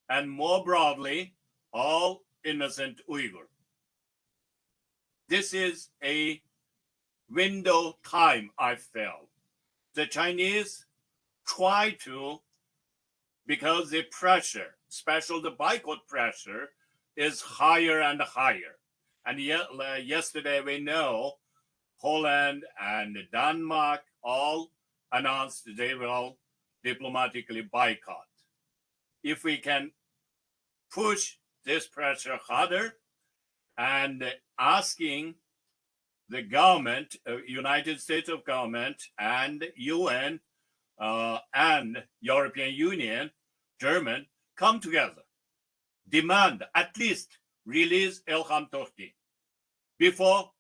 and more broadly, all innocent Uyghur. This is a window time, I felt. The Chinese try to, because the pressure, especially the boycott pressure, is higher and higher. And yet, yesterday we know Holland and Denmark all announced they will diplomatically boycott. If we can push this pressure harder and asking the government, United States of government and UN and European Union, German, come together, demand at least release Ilham Tohti before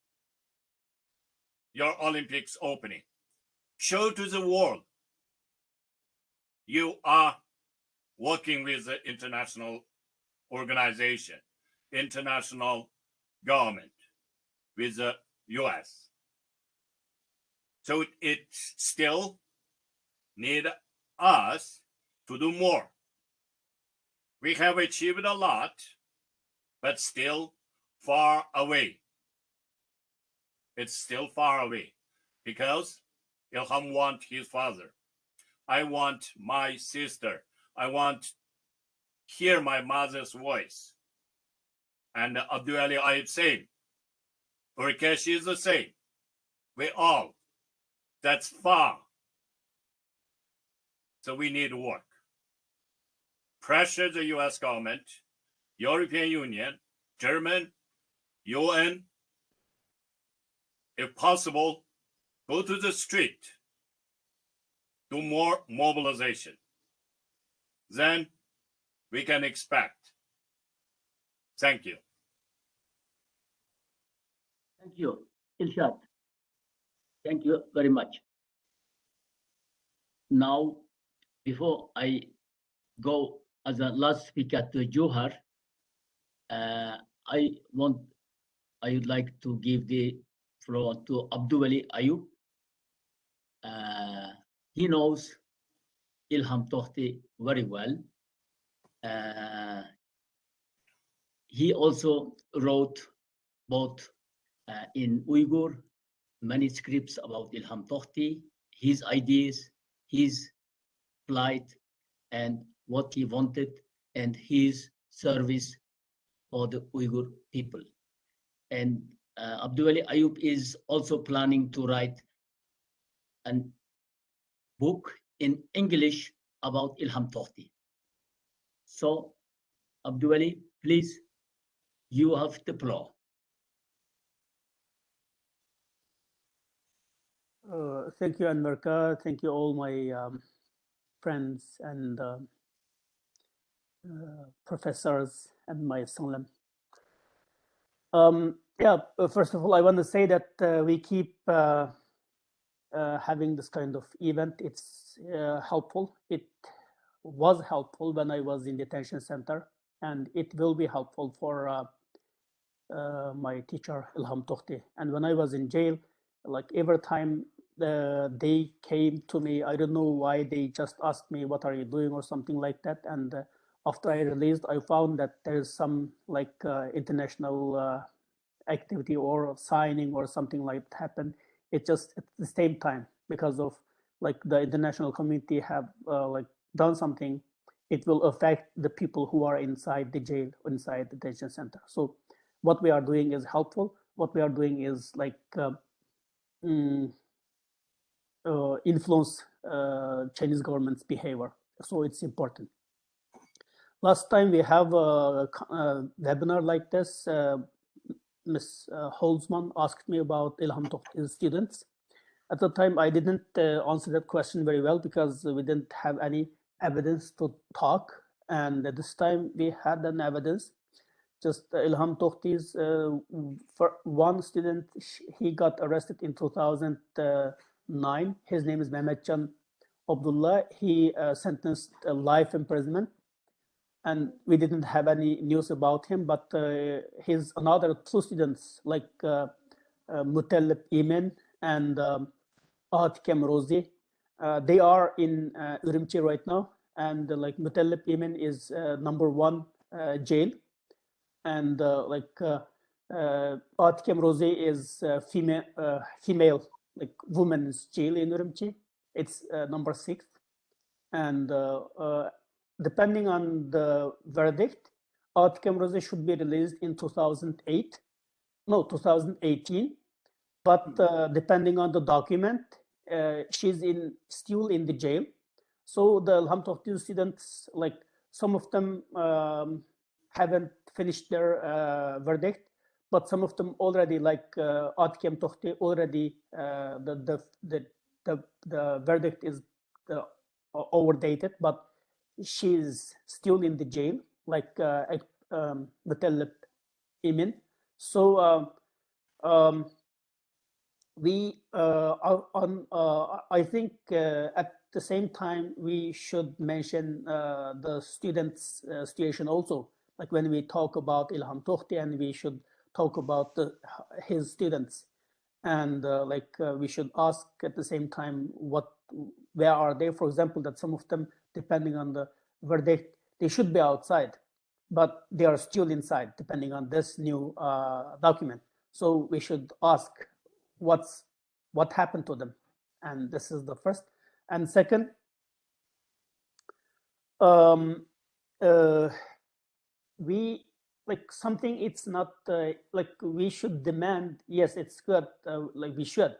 your Olympics opening. Show to the world you are working with the international organization, international government, with the US. So it still need us to do more. We have achieved a lot, but still far away. It's still far away because Ilham wants his father. I want my sister. I want hear my mother's voice. And Abdul Ali Ayub same. Urkesh is the same. We all. That's far. So we need to work. Pressure the US government, European Union, German, UN. If possible, go to the street. Do more mobilization. Then we can expect. Thank you. Thank you, Ilshad. Thank you very much. Now, before I go as a last speaker to Johar, I would like to give the floor to Abdul Ali Ayub. He knows Ilham Tohti very well. He also wrote both in Uyghur manuscripts about Ilham Tohti, his ideas, his plight, and what he wanted, and his service for the Uyghur people. And Abdul Ali Ayub is also planning to write a book in English about Ilham Tohti. So, Abdul Ali, please, you have the floor. Thank you, Anmarka. Thank you, all my friends and professors and my Salam. First of all, I want to say that we keep having this kind of event. It's helpful. It was helpful when I was in detention center, and it will be helpful for my teacher, Ilham Tohti. And when I was in jail, like every time they came to me, I don't know why, they just asked me, what are you doing, or something like that. And after I released, I found that there's some like international activity or signing or something like that happened. It just at the same time, because of like the international community have like done something, it will affect the people who are inside the jail, inside the detention center. So what we are doing is helpful. What we are doing is like influence Chinese government's behavior. So it's important. Last time we have a webinar like this, Ms. Holzman asked me about Ilham Tohti's students. At the time, I didn't answer that question very well because we didn't have any evidence to talk. And at this time, we had an evidence. Just Ilham Tohti's for one student, he got arrested in 2009. His name is Mehmetcan Abdullah. He sentenced life imprisonment, and we didn't have any news about him. But his another two students, like Mutallib Iman and Atkem Rozi. They are in Urumqi right now, and like Mutallab Iman is #1 jail, and Atkem Rozi is female like women's jail in Urumqi. It's #6, and depending on the verdict, Atkem Rozi should be released in 2018. But depending on the document, she's still in the jail. So the Ilham Tohti students, like some of them haven't finished their verdict, but some of them already, like Atkem Tohti, already the verdict is overdated, but she's still in the jail, like Mutallab Imin. So we I think at the same time we should mention the students' situation also. Like when we talk about Ilham Tohti, and we should talk about his students, and we should ask at the same time where are they? For example, that some of them, depending on the verdict, they should be outside, but they are still inside, depending on this new document. So we should ask what happened to them, and this is the first. And second, we like something. It's not like we should demand. Yes, it's good. Like we should,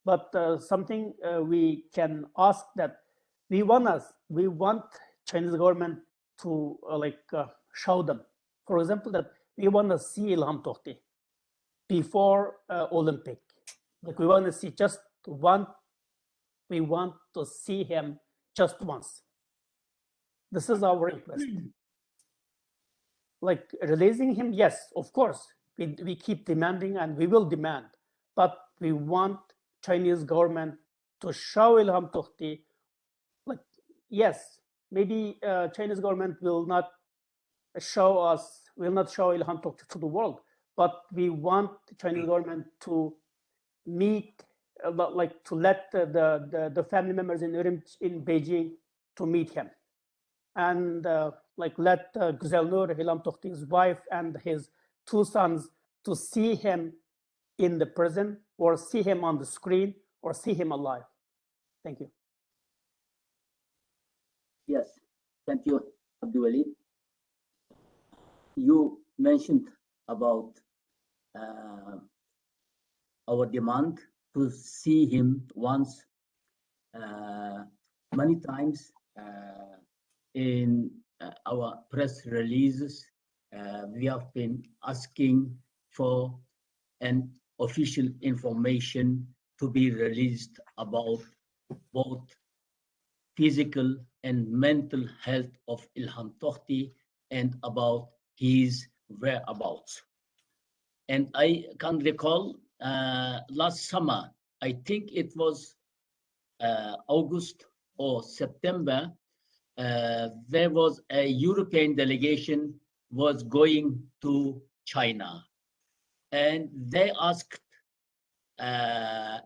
but something we can ask that we want Chinese government to show them. For example, that we want to see Ilham Tohti before Olympic. Like we want to see we want to see him just once. This is our request. Like releasing him, yes, of course, we keep demanding, and we will demand, but we want Chinese government to show Ilham Tohti. Like, yes, maybe Chinese government will not show Ilham Tohti to the world, but we want the Chinese government to meet, to let the family members in Beijing to meet him, and let Güzel Nur, Ilham Tohti's wife, and his 2 sons to see him in the prison, or see him on the screen, or see him alive. Thank you. Yes, thank you, Abdul. You mentioned about our demand to see him once. Many times in our press releases, we have been asking for an official information to be released about both physical and mental health of Ilham Tohti, and about his whereabouts. And I can recall last summer, I think it was August or September, there was a European delegation was going to China, and they asked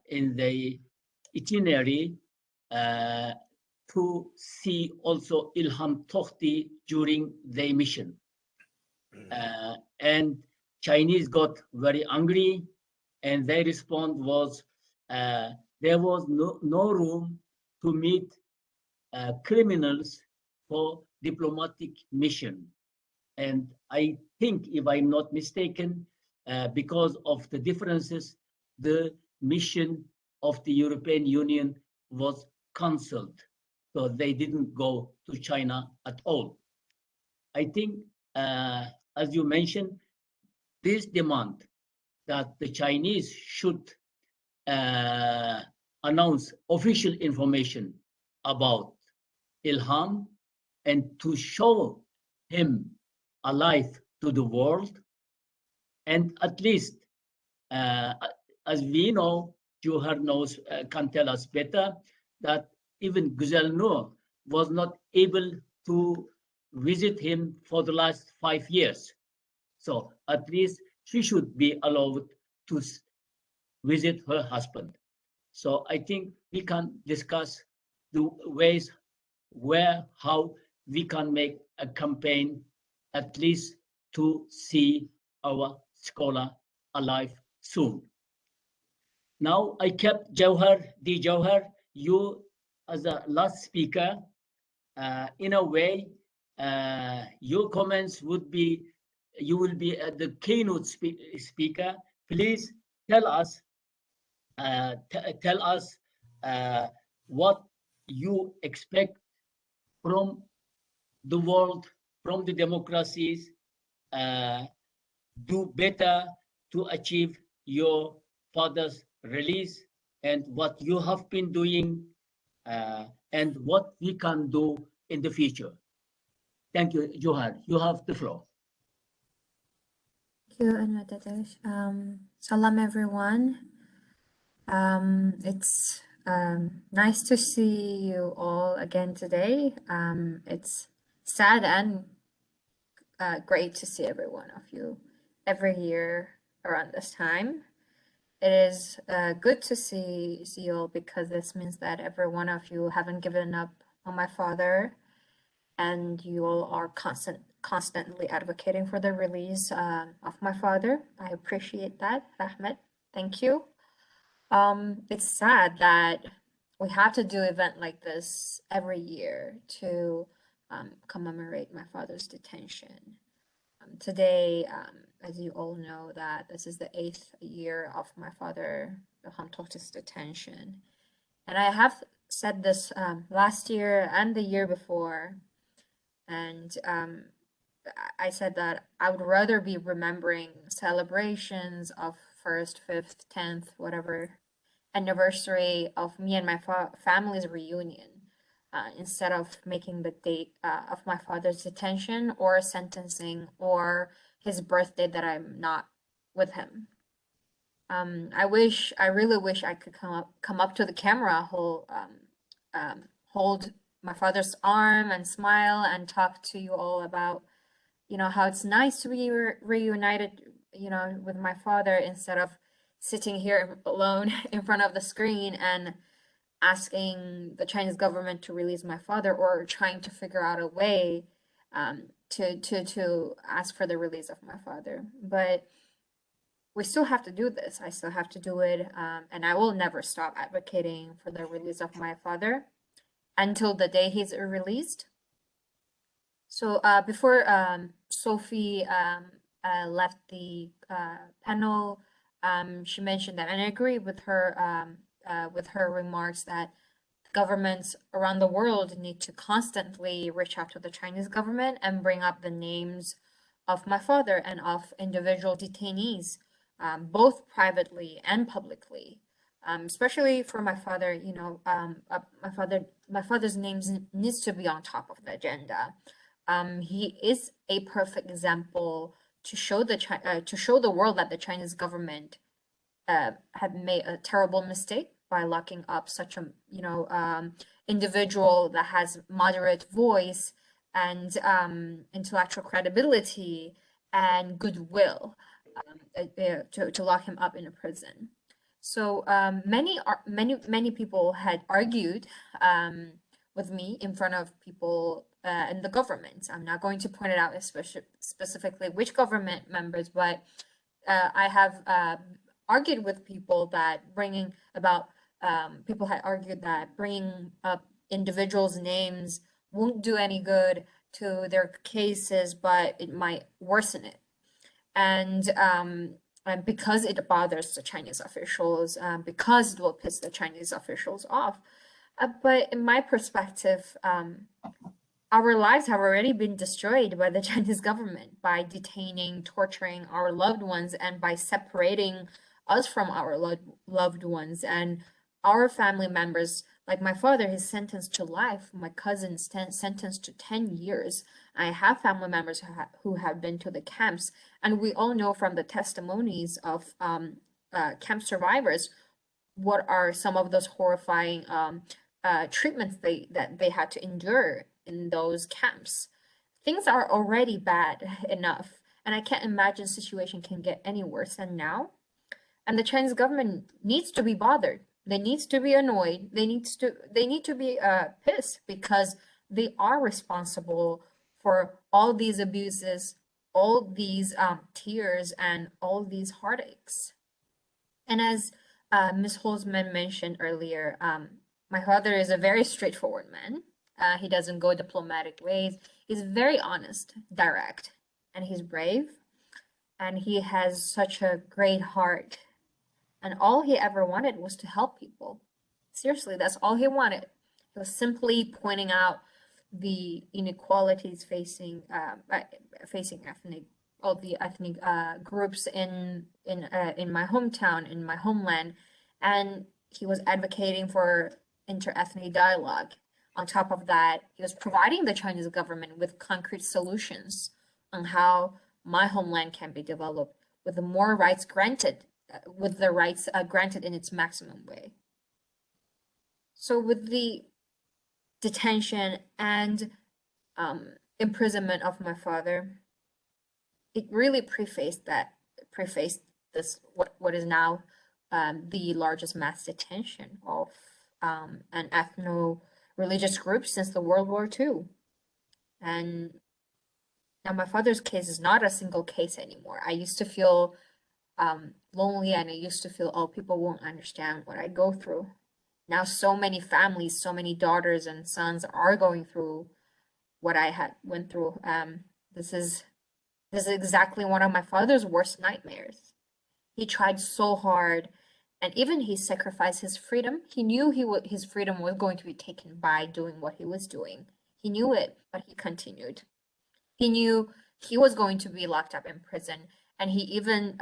in the itinerary to see also Ilham Tohti during their mission. And Chinese got very angry, and their response was there was no room to meet criminals for diplomatic mission. And I think, if I'm not mistaken, because of the differences, the mission of the European Union was cancelled. So they didn't go to China at all. I think, as you mentioned, this demand that the Chinese should announce official information about Ilham, and to show him alive to the world. And at least, as we know, Johar knows, can tell us better, that even Güzel Nur was not able to visit him for the last 5 years. So at least she should be allowed to visit her husband. So I think we can discuss the ways where, how we can make a campaign at least to see our scholar alive soon. Now I kept Jawhar, you as a last speaker. In a way, your comments would be, you will be the keynote speaker. Please tell us, what you expect from the world, from the democracies, do better to achieve your father's release, and what you have been doing, and what we can do in the future. Thank you, Johar. You have the floor. Thank you, Anwar. Salam, everyone. It's nice to see you all again today. It's sad and great to see every one of you every year around this time. It is good to see you all, because this means that every one of you haven't given up on my father, and you all are constantly advocating for the release of my father. I appreciate that, Ahmed. Thank you. It's sad that we have to do an event like this every year to commemorate my father's detention. Today, as you all know, that this is the 8th year of my father, Ilham Tohti's detention. And I have said this last year and the year before, and I said that I would rather be remembering celebrations of 1st, 5th, 10th, whatever anniversary of me and my family's reunion, instead of making the date of my father's detention or sentencing or his birthday that I'm not with him. I really wish I could come up to the camera, hold my father's arm and smile and talk to you all about, how it's nice to be reunited, with my father, instead of sitting here alone in front of the screen and asking the Chinese government to release my father, or trying to figure out a way to ask for the release of my father. But we still have to do this. I still have to do it, and I will never stop advocating for the release of my father until the day he's released. So before Sophie left the panel, she mentioned that, and I agree with her remarks, that governments around the world need to constantly reach out to the Chinese government and bring up the names of my father and of individual detainees, both privately and publicly. Especially for my father, my father's name needs to be on top of the agenda. He is a perfect example to show the world that the Chinese government had made a terrible mistake by locking up such a individual that has moderate voice and intellectual credibility and goodwill, to lock him up in a prison. So many people had argued with me in front of people in the government. I'm not going to point it out specifically which government members, but I have argued with people that people had argued that bringing up individuals' names won't do any good to their cases, but it might worsen it. And because it bothers the Chinese officials, because it will piss the Chinese officials off. But in my perspective, our lives have already been destroyed by the Chinese government by detaining, torturing our loved ones, and by separating us from our loved ones. And our family members, like my father, is sentenced to life. My cousin's sentenced to 10 years. I have family members who have been to the camps, and we all know from the testimonies of camp survivors what are some of those horrifying treatments that they had to endure in those camps. Things are already bad enough, and I can't imagine the situation can get any worse than now. And the Chinese government needs to be bothered, They need to be annoyed. They need to be pissed because they are responsible for all these abuses, all these tears, and all these heartaches. And as Ms. Holzman mentioned earlier, my father is a very straightforward man. He doesn't go diplomatic ways. He's very honest, direct, and he's brave. And he has such a great heart. And all he ever wanted was to help people. Seriously, that's all he wanted. He was simply pointing out the inequalities facing all the ethnic groups in my hometown, in my homeland, and he was advocating for inter-ethnic dialogue. On top of that, he was providing the Chinese government with concrete solutions on how my homeland can be developed with the more rights granted, granted in its maximum way. So with the detention and imprisonment of my father, it really prefaced this what is now the largest mass detention of an ethno-religious group since the World War II. And now my father's case is not a single case anymore. I used to feel lonely, and I used to feel, oh, people won't understand what I go through. Now so many families, so many daughters and sons are going through what I went through. This is exactly one of my father's worst nightmares. He tried so hard, and even he sacrificed his freedom. He knew his freedom was going to be taken by doing what he was doing. He knew it, but he continued. He knew he was going to be locked up in prison, and he even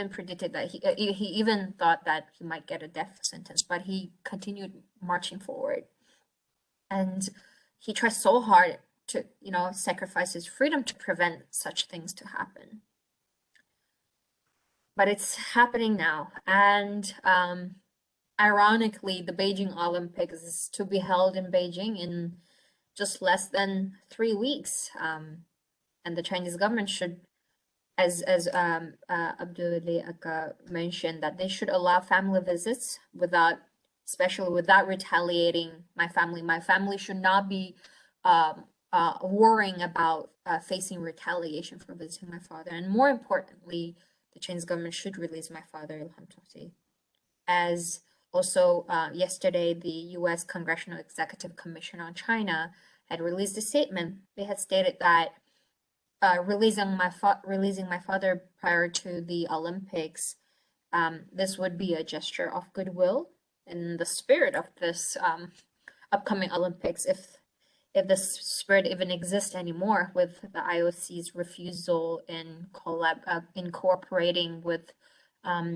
predicted that he even thought that he might get a death sentence, but he continued marching forward. And he tried so hard to, sacrifice his freedom to prevent such things to happen. But it's happening now. And ironically, the Beijing Olympics is to be held in Beijing in just less than 3 weeks. And the Chinese government should, as Abdullah Akka mentioned, that they should allow family visits especially without retaliating my family. My family should not be worrying about facing retaliation for visiting my father. And more importantly, the Chinese government should release my father, Ilham Tohti. As also yesterday, the U.S. Congressional Executive Commission on China had released a statement. They had stated that releasing my father prior to the Olympics, this would be a gesture of goodwill in the spirit of this upcoming Olympics, if this spirit even exists anymore, with the IOC's refusal in cooperating with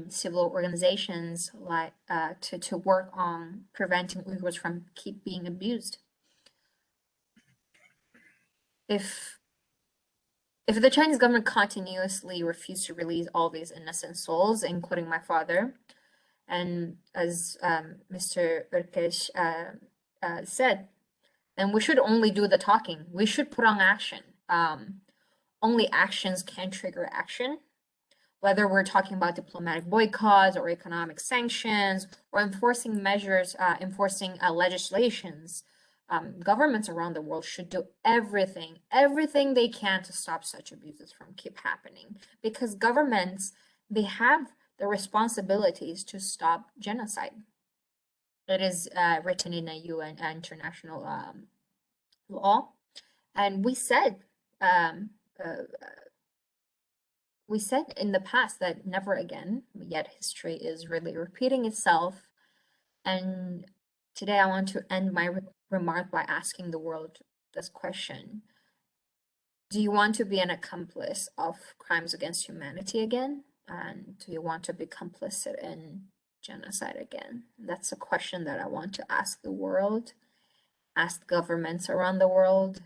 civil organizations like to work on preventing Uyghurs from keep being abused. If the Chinese government continuously refuses to release all these innocent souls, including my father, and as Mr. Urkesh said, then we should only do the talking. We should put on action. Only actions can trigger action. Whether we're talking about diplomatic boycotts or economic sanctions or enforcing measures, enforcing legislations, governments around the world should do everything they can to stop such abuses from keep happening, because governments, they have the responsibilities to stop genocide. It is written in a UN international law, and we said in the past that never again, yet history is really repeating itself. And today I want to end my remark by asking the world this question: do you want to be an accomplice of crimes against humanity again? And do you want to be complicit in genocide again? That's a question that I want to ask the world, ask governments around the world,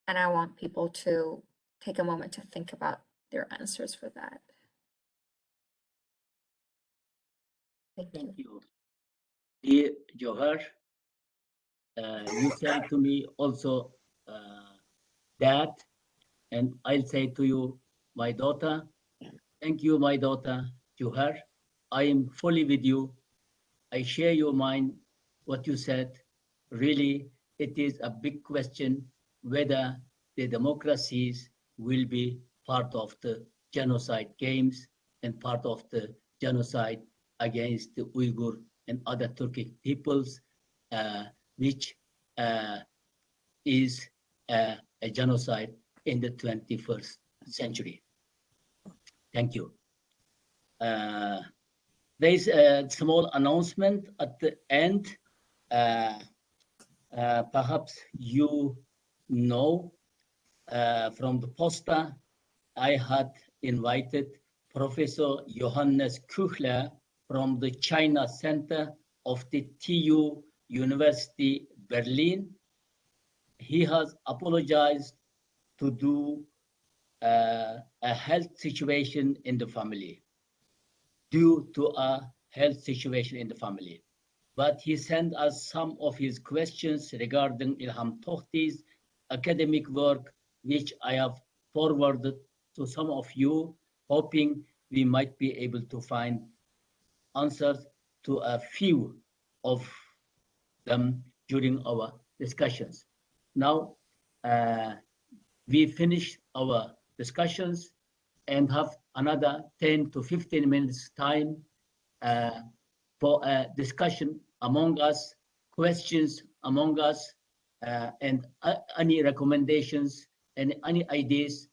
and I want people to take a moment to think about their answers for that. Thank you. Dear Johar, you said to me also that, and I'll say to you, my daughter, thank you, my daughter. Juhar. I am fully with you. I share your mind, what you said. Really, it is a big question whether the democracies will be part of the genocide games and part of the genocide against the Uyghur and other Turkic peoples, which uh, is a genocide in the 21st century. Thank you. There is a small announcement at the end. Perhaps you know from the poster, I had invited Professor Johannes Kuchler from the China Center of the TU University Berlin. He has apologized to do a health situation in the family due to a health situation in the family. But he sent us some of his questions regarding Ilham Tohti's academic work, which I have forwarded to some of you, hoping we might be able to find answers to a few of them during our discussions. Now, we finish our discussions and have another 10 to 15 minutes time for a discussion among us, questions among us, and any recommendations and any ideas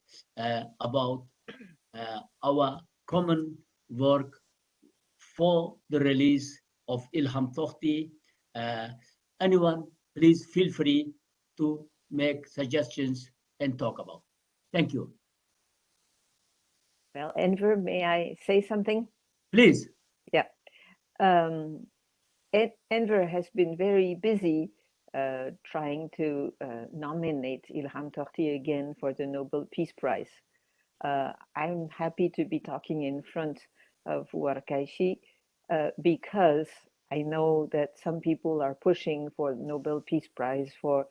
about our common work for the release of Ilham Tohti. Anyone, please feel free to make suggestions and talk about. Thank you. Well, Enver, may I say something? Please. Yeah. Enver has been very busy trying to nominate Ilham Tohti again for the Nobel Peace Prize. I'm happy to be talking in front of Warkaishi because I know that some people are pushing for the Nobel Peace Prize for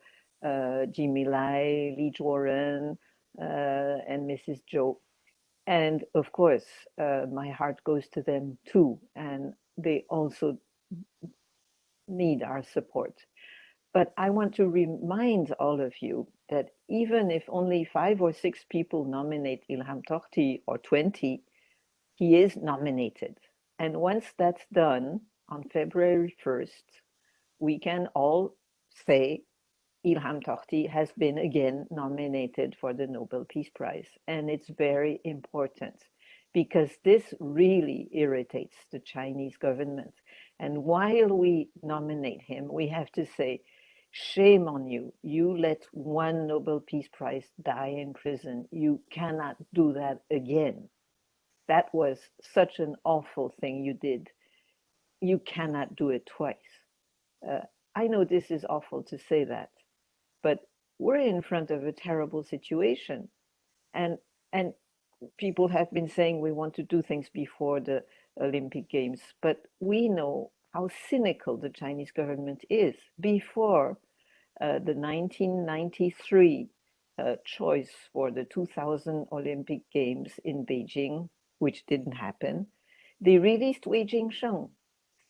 Jimmy Lai, Lee Warren, and Mrs. Zhou. And of course, my heart goes to them too, and they also need our support. But I want to remind all of you that even if only 5 or 6 people nominate Ilham Tohti or 20, he is nominated. And once that's done on February 1st, we can all say Ilham Tohti has been again nominated for the Nobel Peace Prize. And it's very important because this really irritates the Chinese government. And while we nominate him, we have to say, shame on you. You let one Nobel Peace Prize die in prison. You cannot do that again. That was such an awful thing you did. You cannot do it twice. I know this is awful to say that, but we're in front of a terrible situation. And people have been saying we want to do things before the Olympic Games, but we know how cynical the Chinese government is. Before the 1993 choice for the 2000 Olympic Games in Beijing, which didn't happen, they released Wei Jingsheng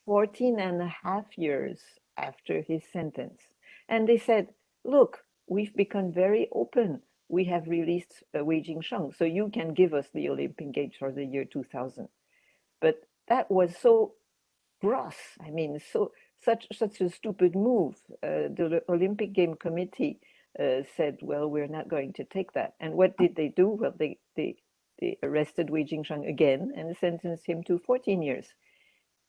14 and a half years after his sentence. And they said, look, we've become very open. We have released Wei Jingsheng, so you can give us the Olympic Games for the year 2000. But that was so gross. I mean, such a stupid move. The Olympic Game Committee said, well, we're not going to take that. And what did they do? Well, they arrested Wei Jingsheng again and sentenced him to 14 years.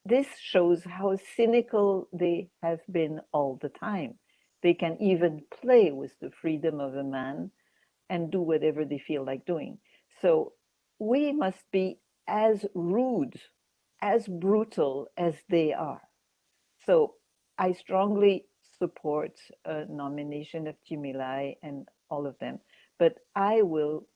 This shows how cynical they have been all the time. They can even play with the freedom of a man and do whatever they feel like doing. So we must be as rude, as brutal as they are. So I strongly support a nomination of Jimmy Lai and all of them, but I will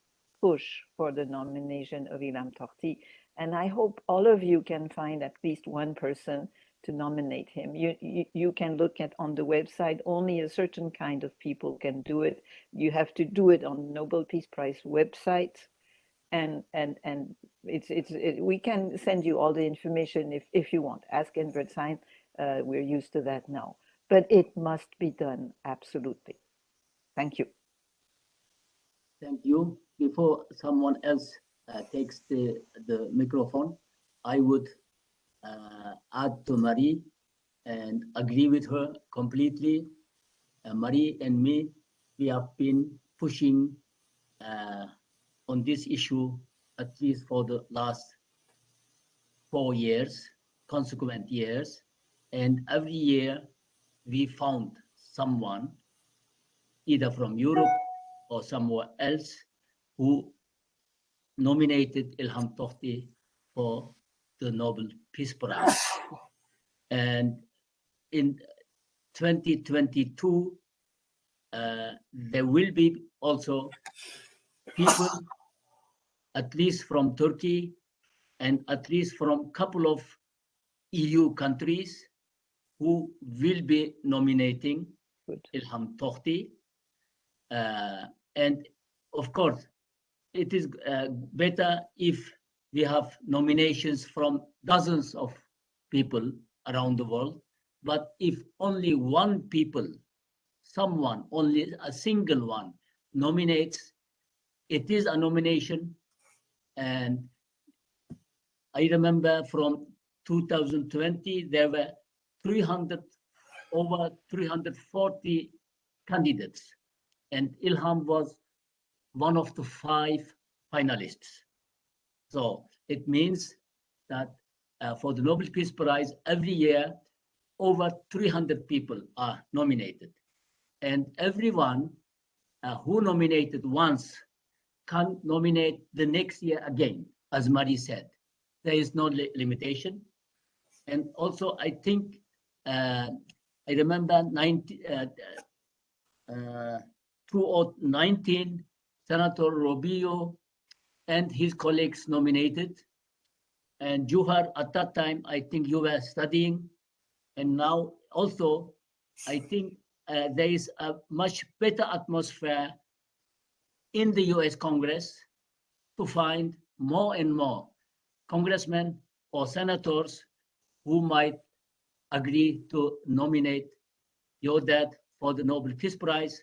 push for the nomination of Ilham Tohti. And I hope all of you can find at least one person to nominate him. You can look at on the website, only a certain kind of people can do it. You have to do it on Nobel Peace Prize website. And We can send you all the information if you want. Ask Enver Sign. We're used to that now. But it must be done, absolutely. Thank you. Thank you. Before someone else takes the microphone, I would add to Marie and agree with her completely. Marie and me, we have been pushing on this issue at least for the last 4 years, consequent years. And every year we found someone, either from Europe or somewhere else, who nominated Ilham Tohti for the Nobel Peace Prize. And in 2022, there will be also people, at least from Turkey and at least from a couple of EU countries, who will be nominating Ilham Tohti. And of course, it is better if we have nominations from dozens of people around the world. But if only one people, someone, only a single one nominates, it is a nomination. And I remember from 2020, there were over 340 candidates, and Ilham was one of the 5 finalists. So it means that for the Nobel Peace Prize, every year, over 300 people are nominated. And everyone who nominated once can nominate the next year again, as Marie said. There is no limitation. And also, I think, I remember 2019, Senator Rubio and his colleagues nominated. And Juhar, at that time, I think you were studying. And now also, I think there is a much better atmosphere in the US Congress to find more and more congressmen or senators who might agree to nominate your dad for the Nobel Peace Prize.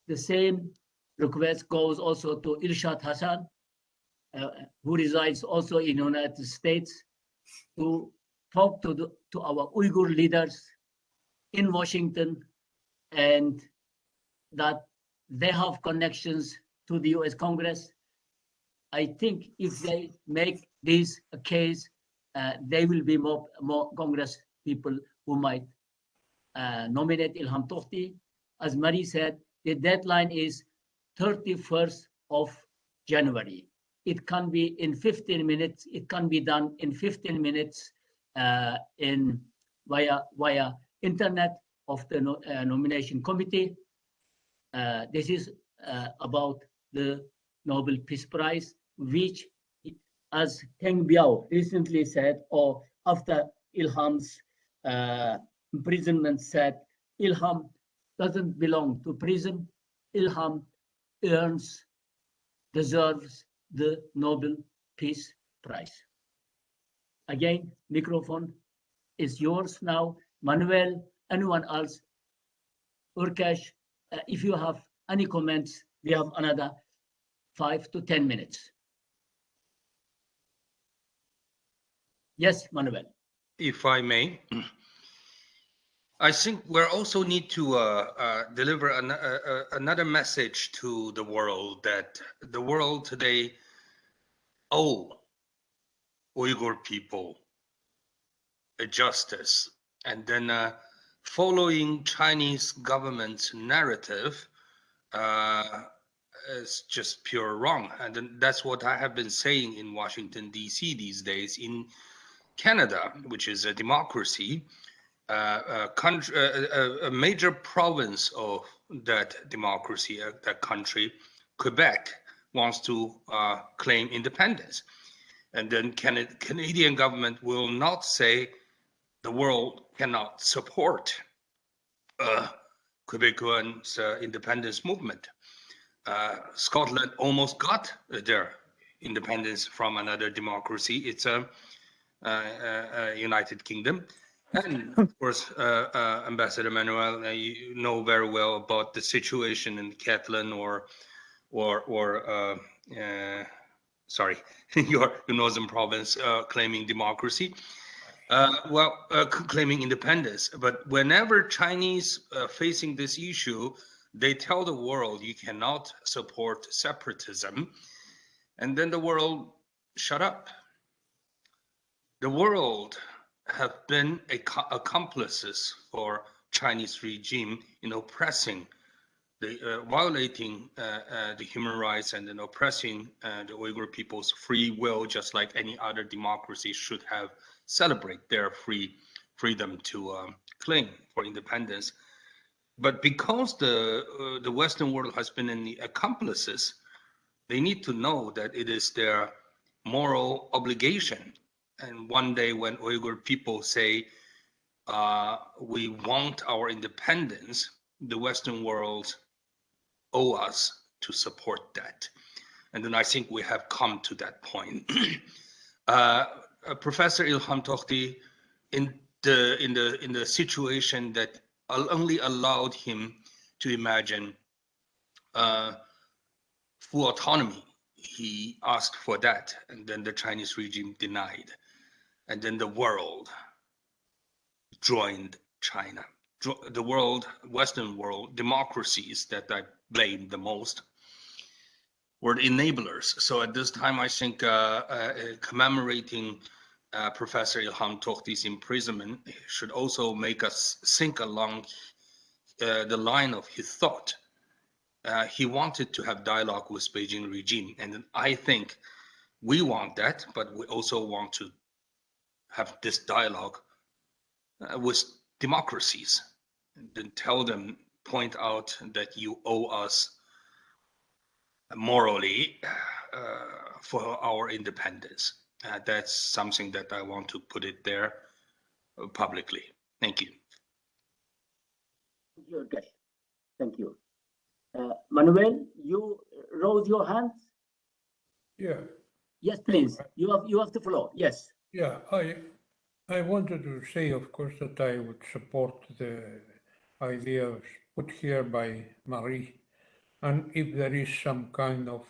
The same request goes also to Irshad Hassan, who resides also in the United States, to talk to our Uyghur leaders in Washington, and that they have connections to the US Congress. I think if they make this a case, there will be more Congress people who might nominate Ilham Tohti. As Marie said, the deadline is 31st of January. It can be in 15 minutes. It can be done in 15 minutes via internet of the nomination committee. This is about the Nobel Peace Prize, which, as Teng Biao recently said, or after Ilham's imprisonment said, Ilham doesn't belong to prison. Ilham deserves the Nobel Peace Prize. Again, microphone is yours now. Manuel, anyone else? Urkesh, if you have any comments, we have another 5 to 10 minutes. Yes, Manuel. If I may, I think we also need to deliver another message to the world, that the world today owe Uyghur people a justice. And then following Chinese government's narrative is just pure wrong. And then that's what I have been saying in Washington, D.C. these days. In Canada, which is a democracy, a major province of that democracy, that country, Quebec, wants to claim independence. And then Canadian government will not say the world cannot support Quebecois independence movement. Scotland almost got their independence from another democracy. It's a United Kingdom. And of course, Ambassador Manuel, you know very well about the situation in Catalan or sorry, your northern province claiming democracy, claiming independence. But whenever Chinese facing this issue, they tell the world you cannot support separatism, and then the world shut up. The world have been accomplices for Chinese regime in oppressing, violating the human rights and then oppressing the Uyghur people's free will, just like any other democracy should have celebrate their freedom to claim for independence. But because the Western world has been in the accomplices, they need to know that it is their moral obligation. And one day when Uyghur people say, we want our independence, the Western world owe us to support that. And then I think we have come to that point. Professor Ilham Tohti, in the situation that only allowed him to imagine full autonomy, he asked for that, and then the Chinese regime denied. And then the world joined China. The world, Western world, democracies that I blame the most were the enablers. So at this time, I think commemorating Professor Ilham Tohti's imprisonment should also make us think along the line of his thought. He wanted to have dialogue with Beijing regime, and I think we want that, but we also want to have this dialogue with democracies, and then tell them, point out that you owe us morally for our independence. That's something that I want to put it there publicly. Thank you. Okay. Thank you. Manuel, you raise your hand. Yeah. Yes, please. You have the floor. Yes. Yeah, I wanted to say, of course, that I would support the ideas put here by Marie. And if there is some kind of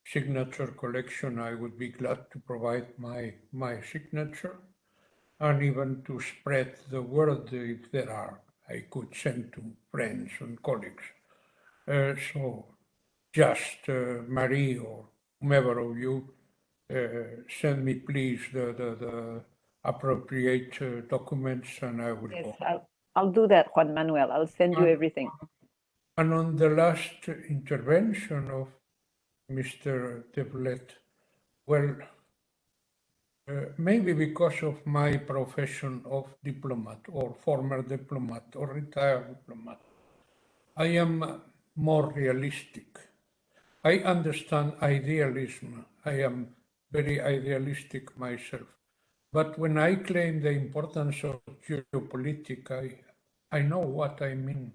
signature collection, I would be glad to provide my signature, and even to spread the word if there are, I could send to friends and colleagues. So just Marie or whomever of you, send me please the appropriate documents, and I will Yes, go. I'll do that, Juan Manuel. I'll send you everything. And on the last intervention of Mr. Deblet, well, maybe because of my profession of diplomat or former diplomat or retired diplomat, I am more realistic. I understand idealism. I am very idealistic myself. But when I claim the importance of geopolitics, I know what I mean.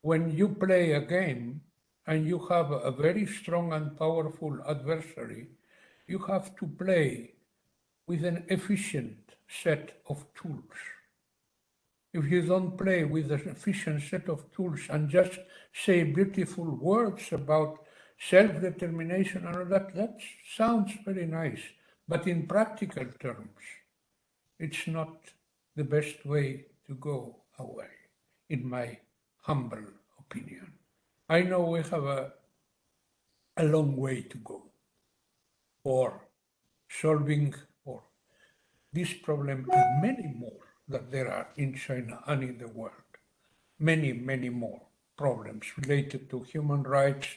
When you play a game and you have a very strong and powerful adversary, you have to play with an efficient set of tools. If you don't play with an efficient set of tools and just say beautiful words about self-determination and all that, that sounds very nice. But in practical terms, it's not the best way to go away, in my humble opinion. I know we have a long way to go for solving or this problem and many more that there are in China and in the world. Many, many more problems related to human rights,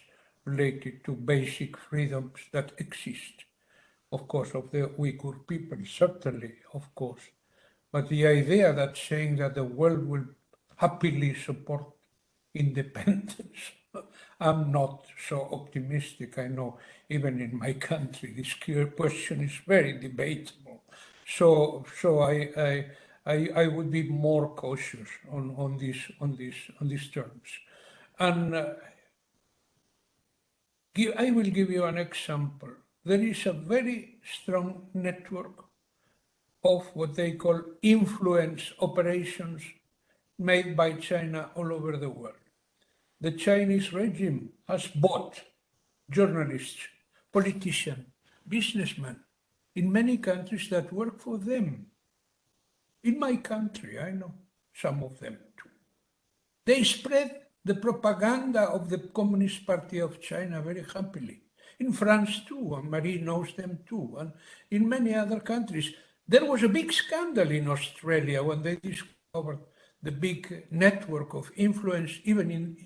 related to basic freedoms that exist. Of course, of the Uyghur people, certainly, of course. But the idea that saying that the world will happily support independence, I'm not so optimistic. I know even in my country, this question is very debatable. So I would be more cautious on these terms. And I will give you an example there is a very strong network of what they call influence operations made by China all over the world. The Chinese regime has bought journalists, politicians, businessmen in many countries that work for them. In my country, I know some of them too. They spread the propaganda of the Communist Party of China very happily. In France too, and Marie knows them too, and in many other countries. There was a big scandal in Australia when they discovered the big network of influence, even in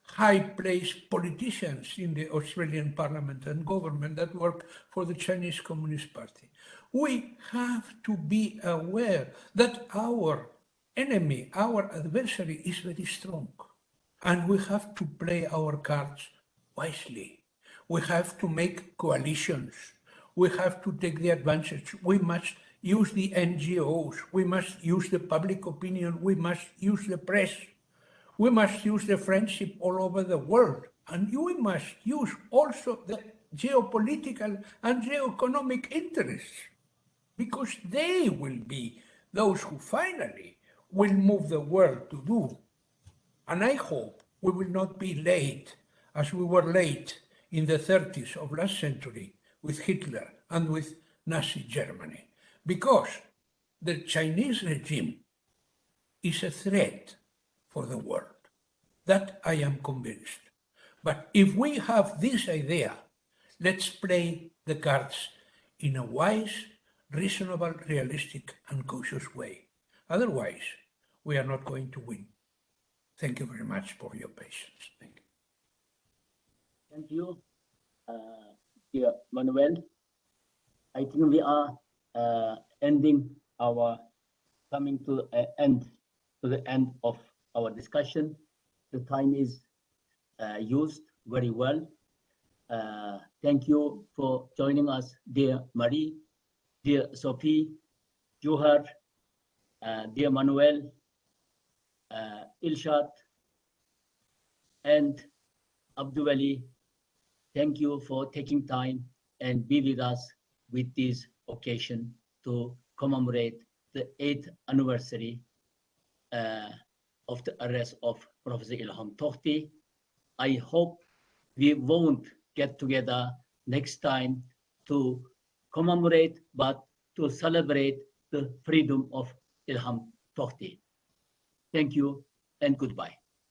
high-placed politicians in the Australian parliament and government that work for the Chinese Communist Party. We have to be aware that our enemy, our adversary is very strong. And we have to play our cards wisely. We have to make coalitions. We have to take the advantage. We must use the NGOs. We must use the public opinion. We must use the press. We must use the friendship all over the world. And we must use also the geopolitical and geoeconomic interests, because they will be those who finally will move the world to do. And I hope we will not be late, as we were late in the 30s of last century with Hitler and with Nazi Germany, because the Chinese regime is a threat for the world. That I am convinced. But if we have this idea, let's play the cards in a wise, reasonable, realistic, and cautious way. Otherwise, we are not going to win. Thank you very much for your patience. Thank you. Thank you, dear Manuel. I think we are coming to the end of our discussion. The time is used very well. Thank you for joining us, dear Marie, dear Sophie, Juhar, dear Manuel, Ilshad, and Abdulwali. Thank you for taking time and be with us with this occasion to commemorate the 8th anniversary of the arrest of Professor Ilham Tohti. I hope we won't get together next time to commemorate, but to celebrate the freedom of Ilham Tohti. Thank you and goodbye.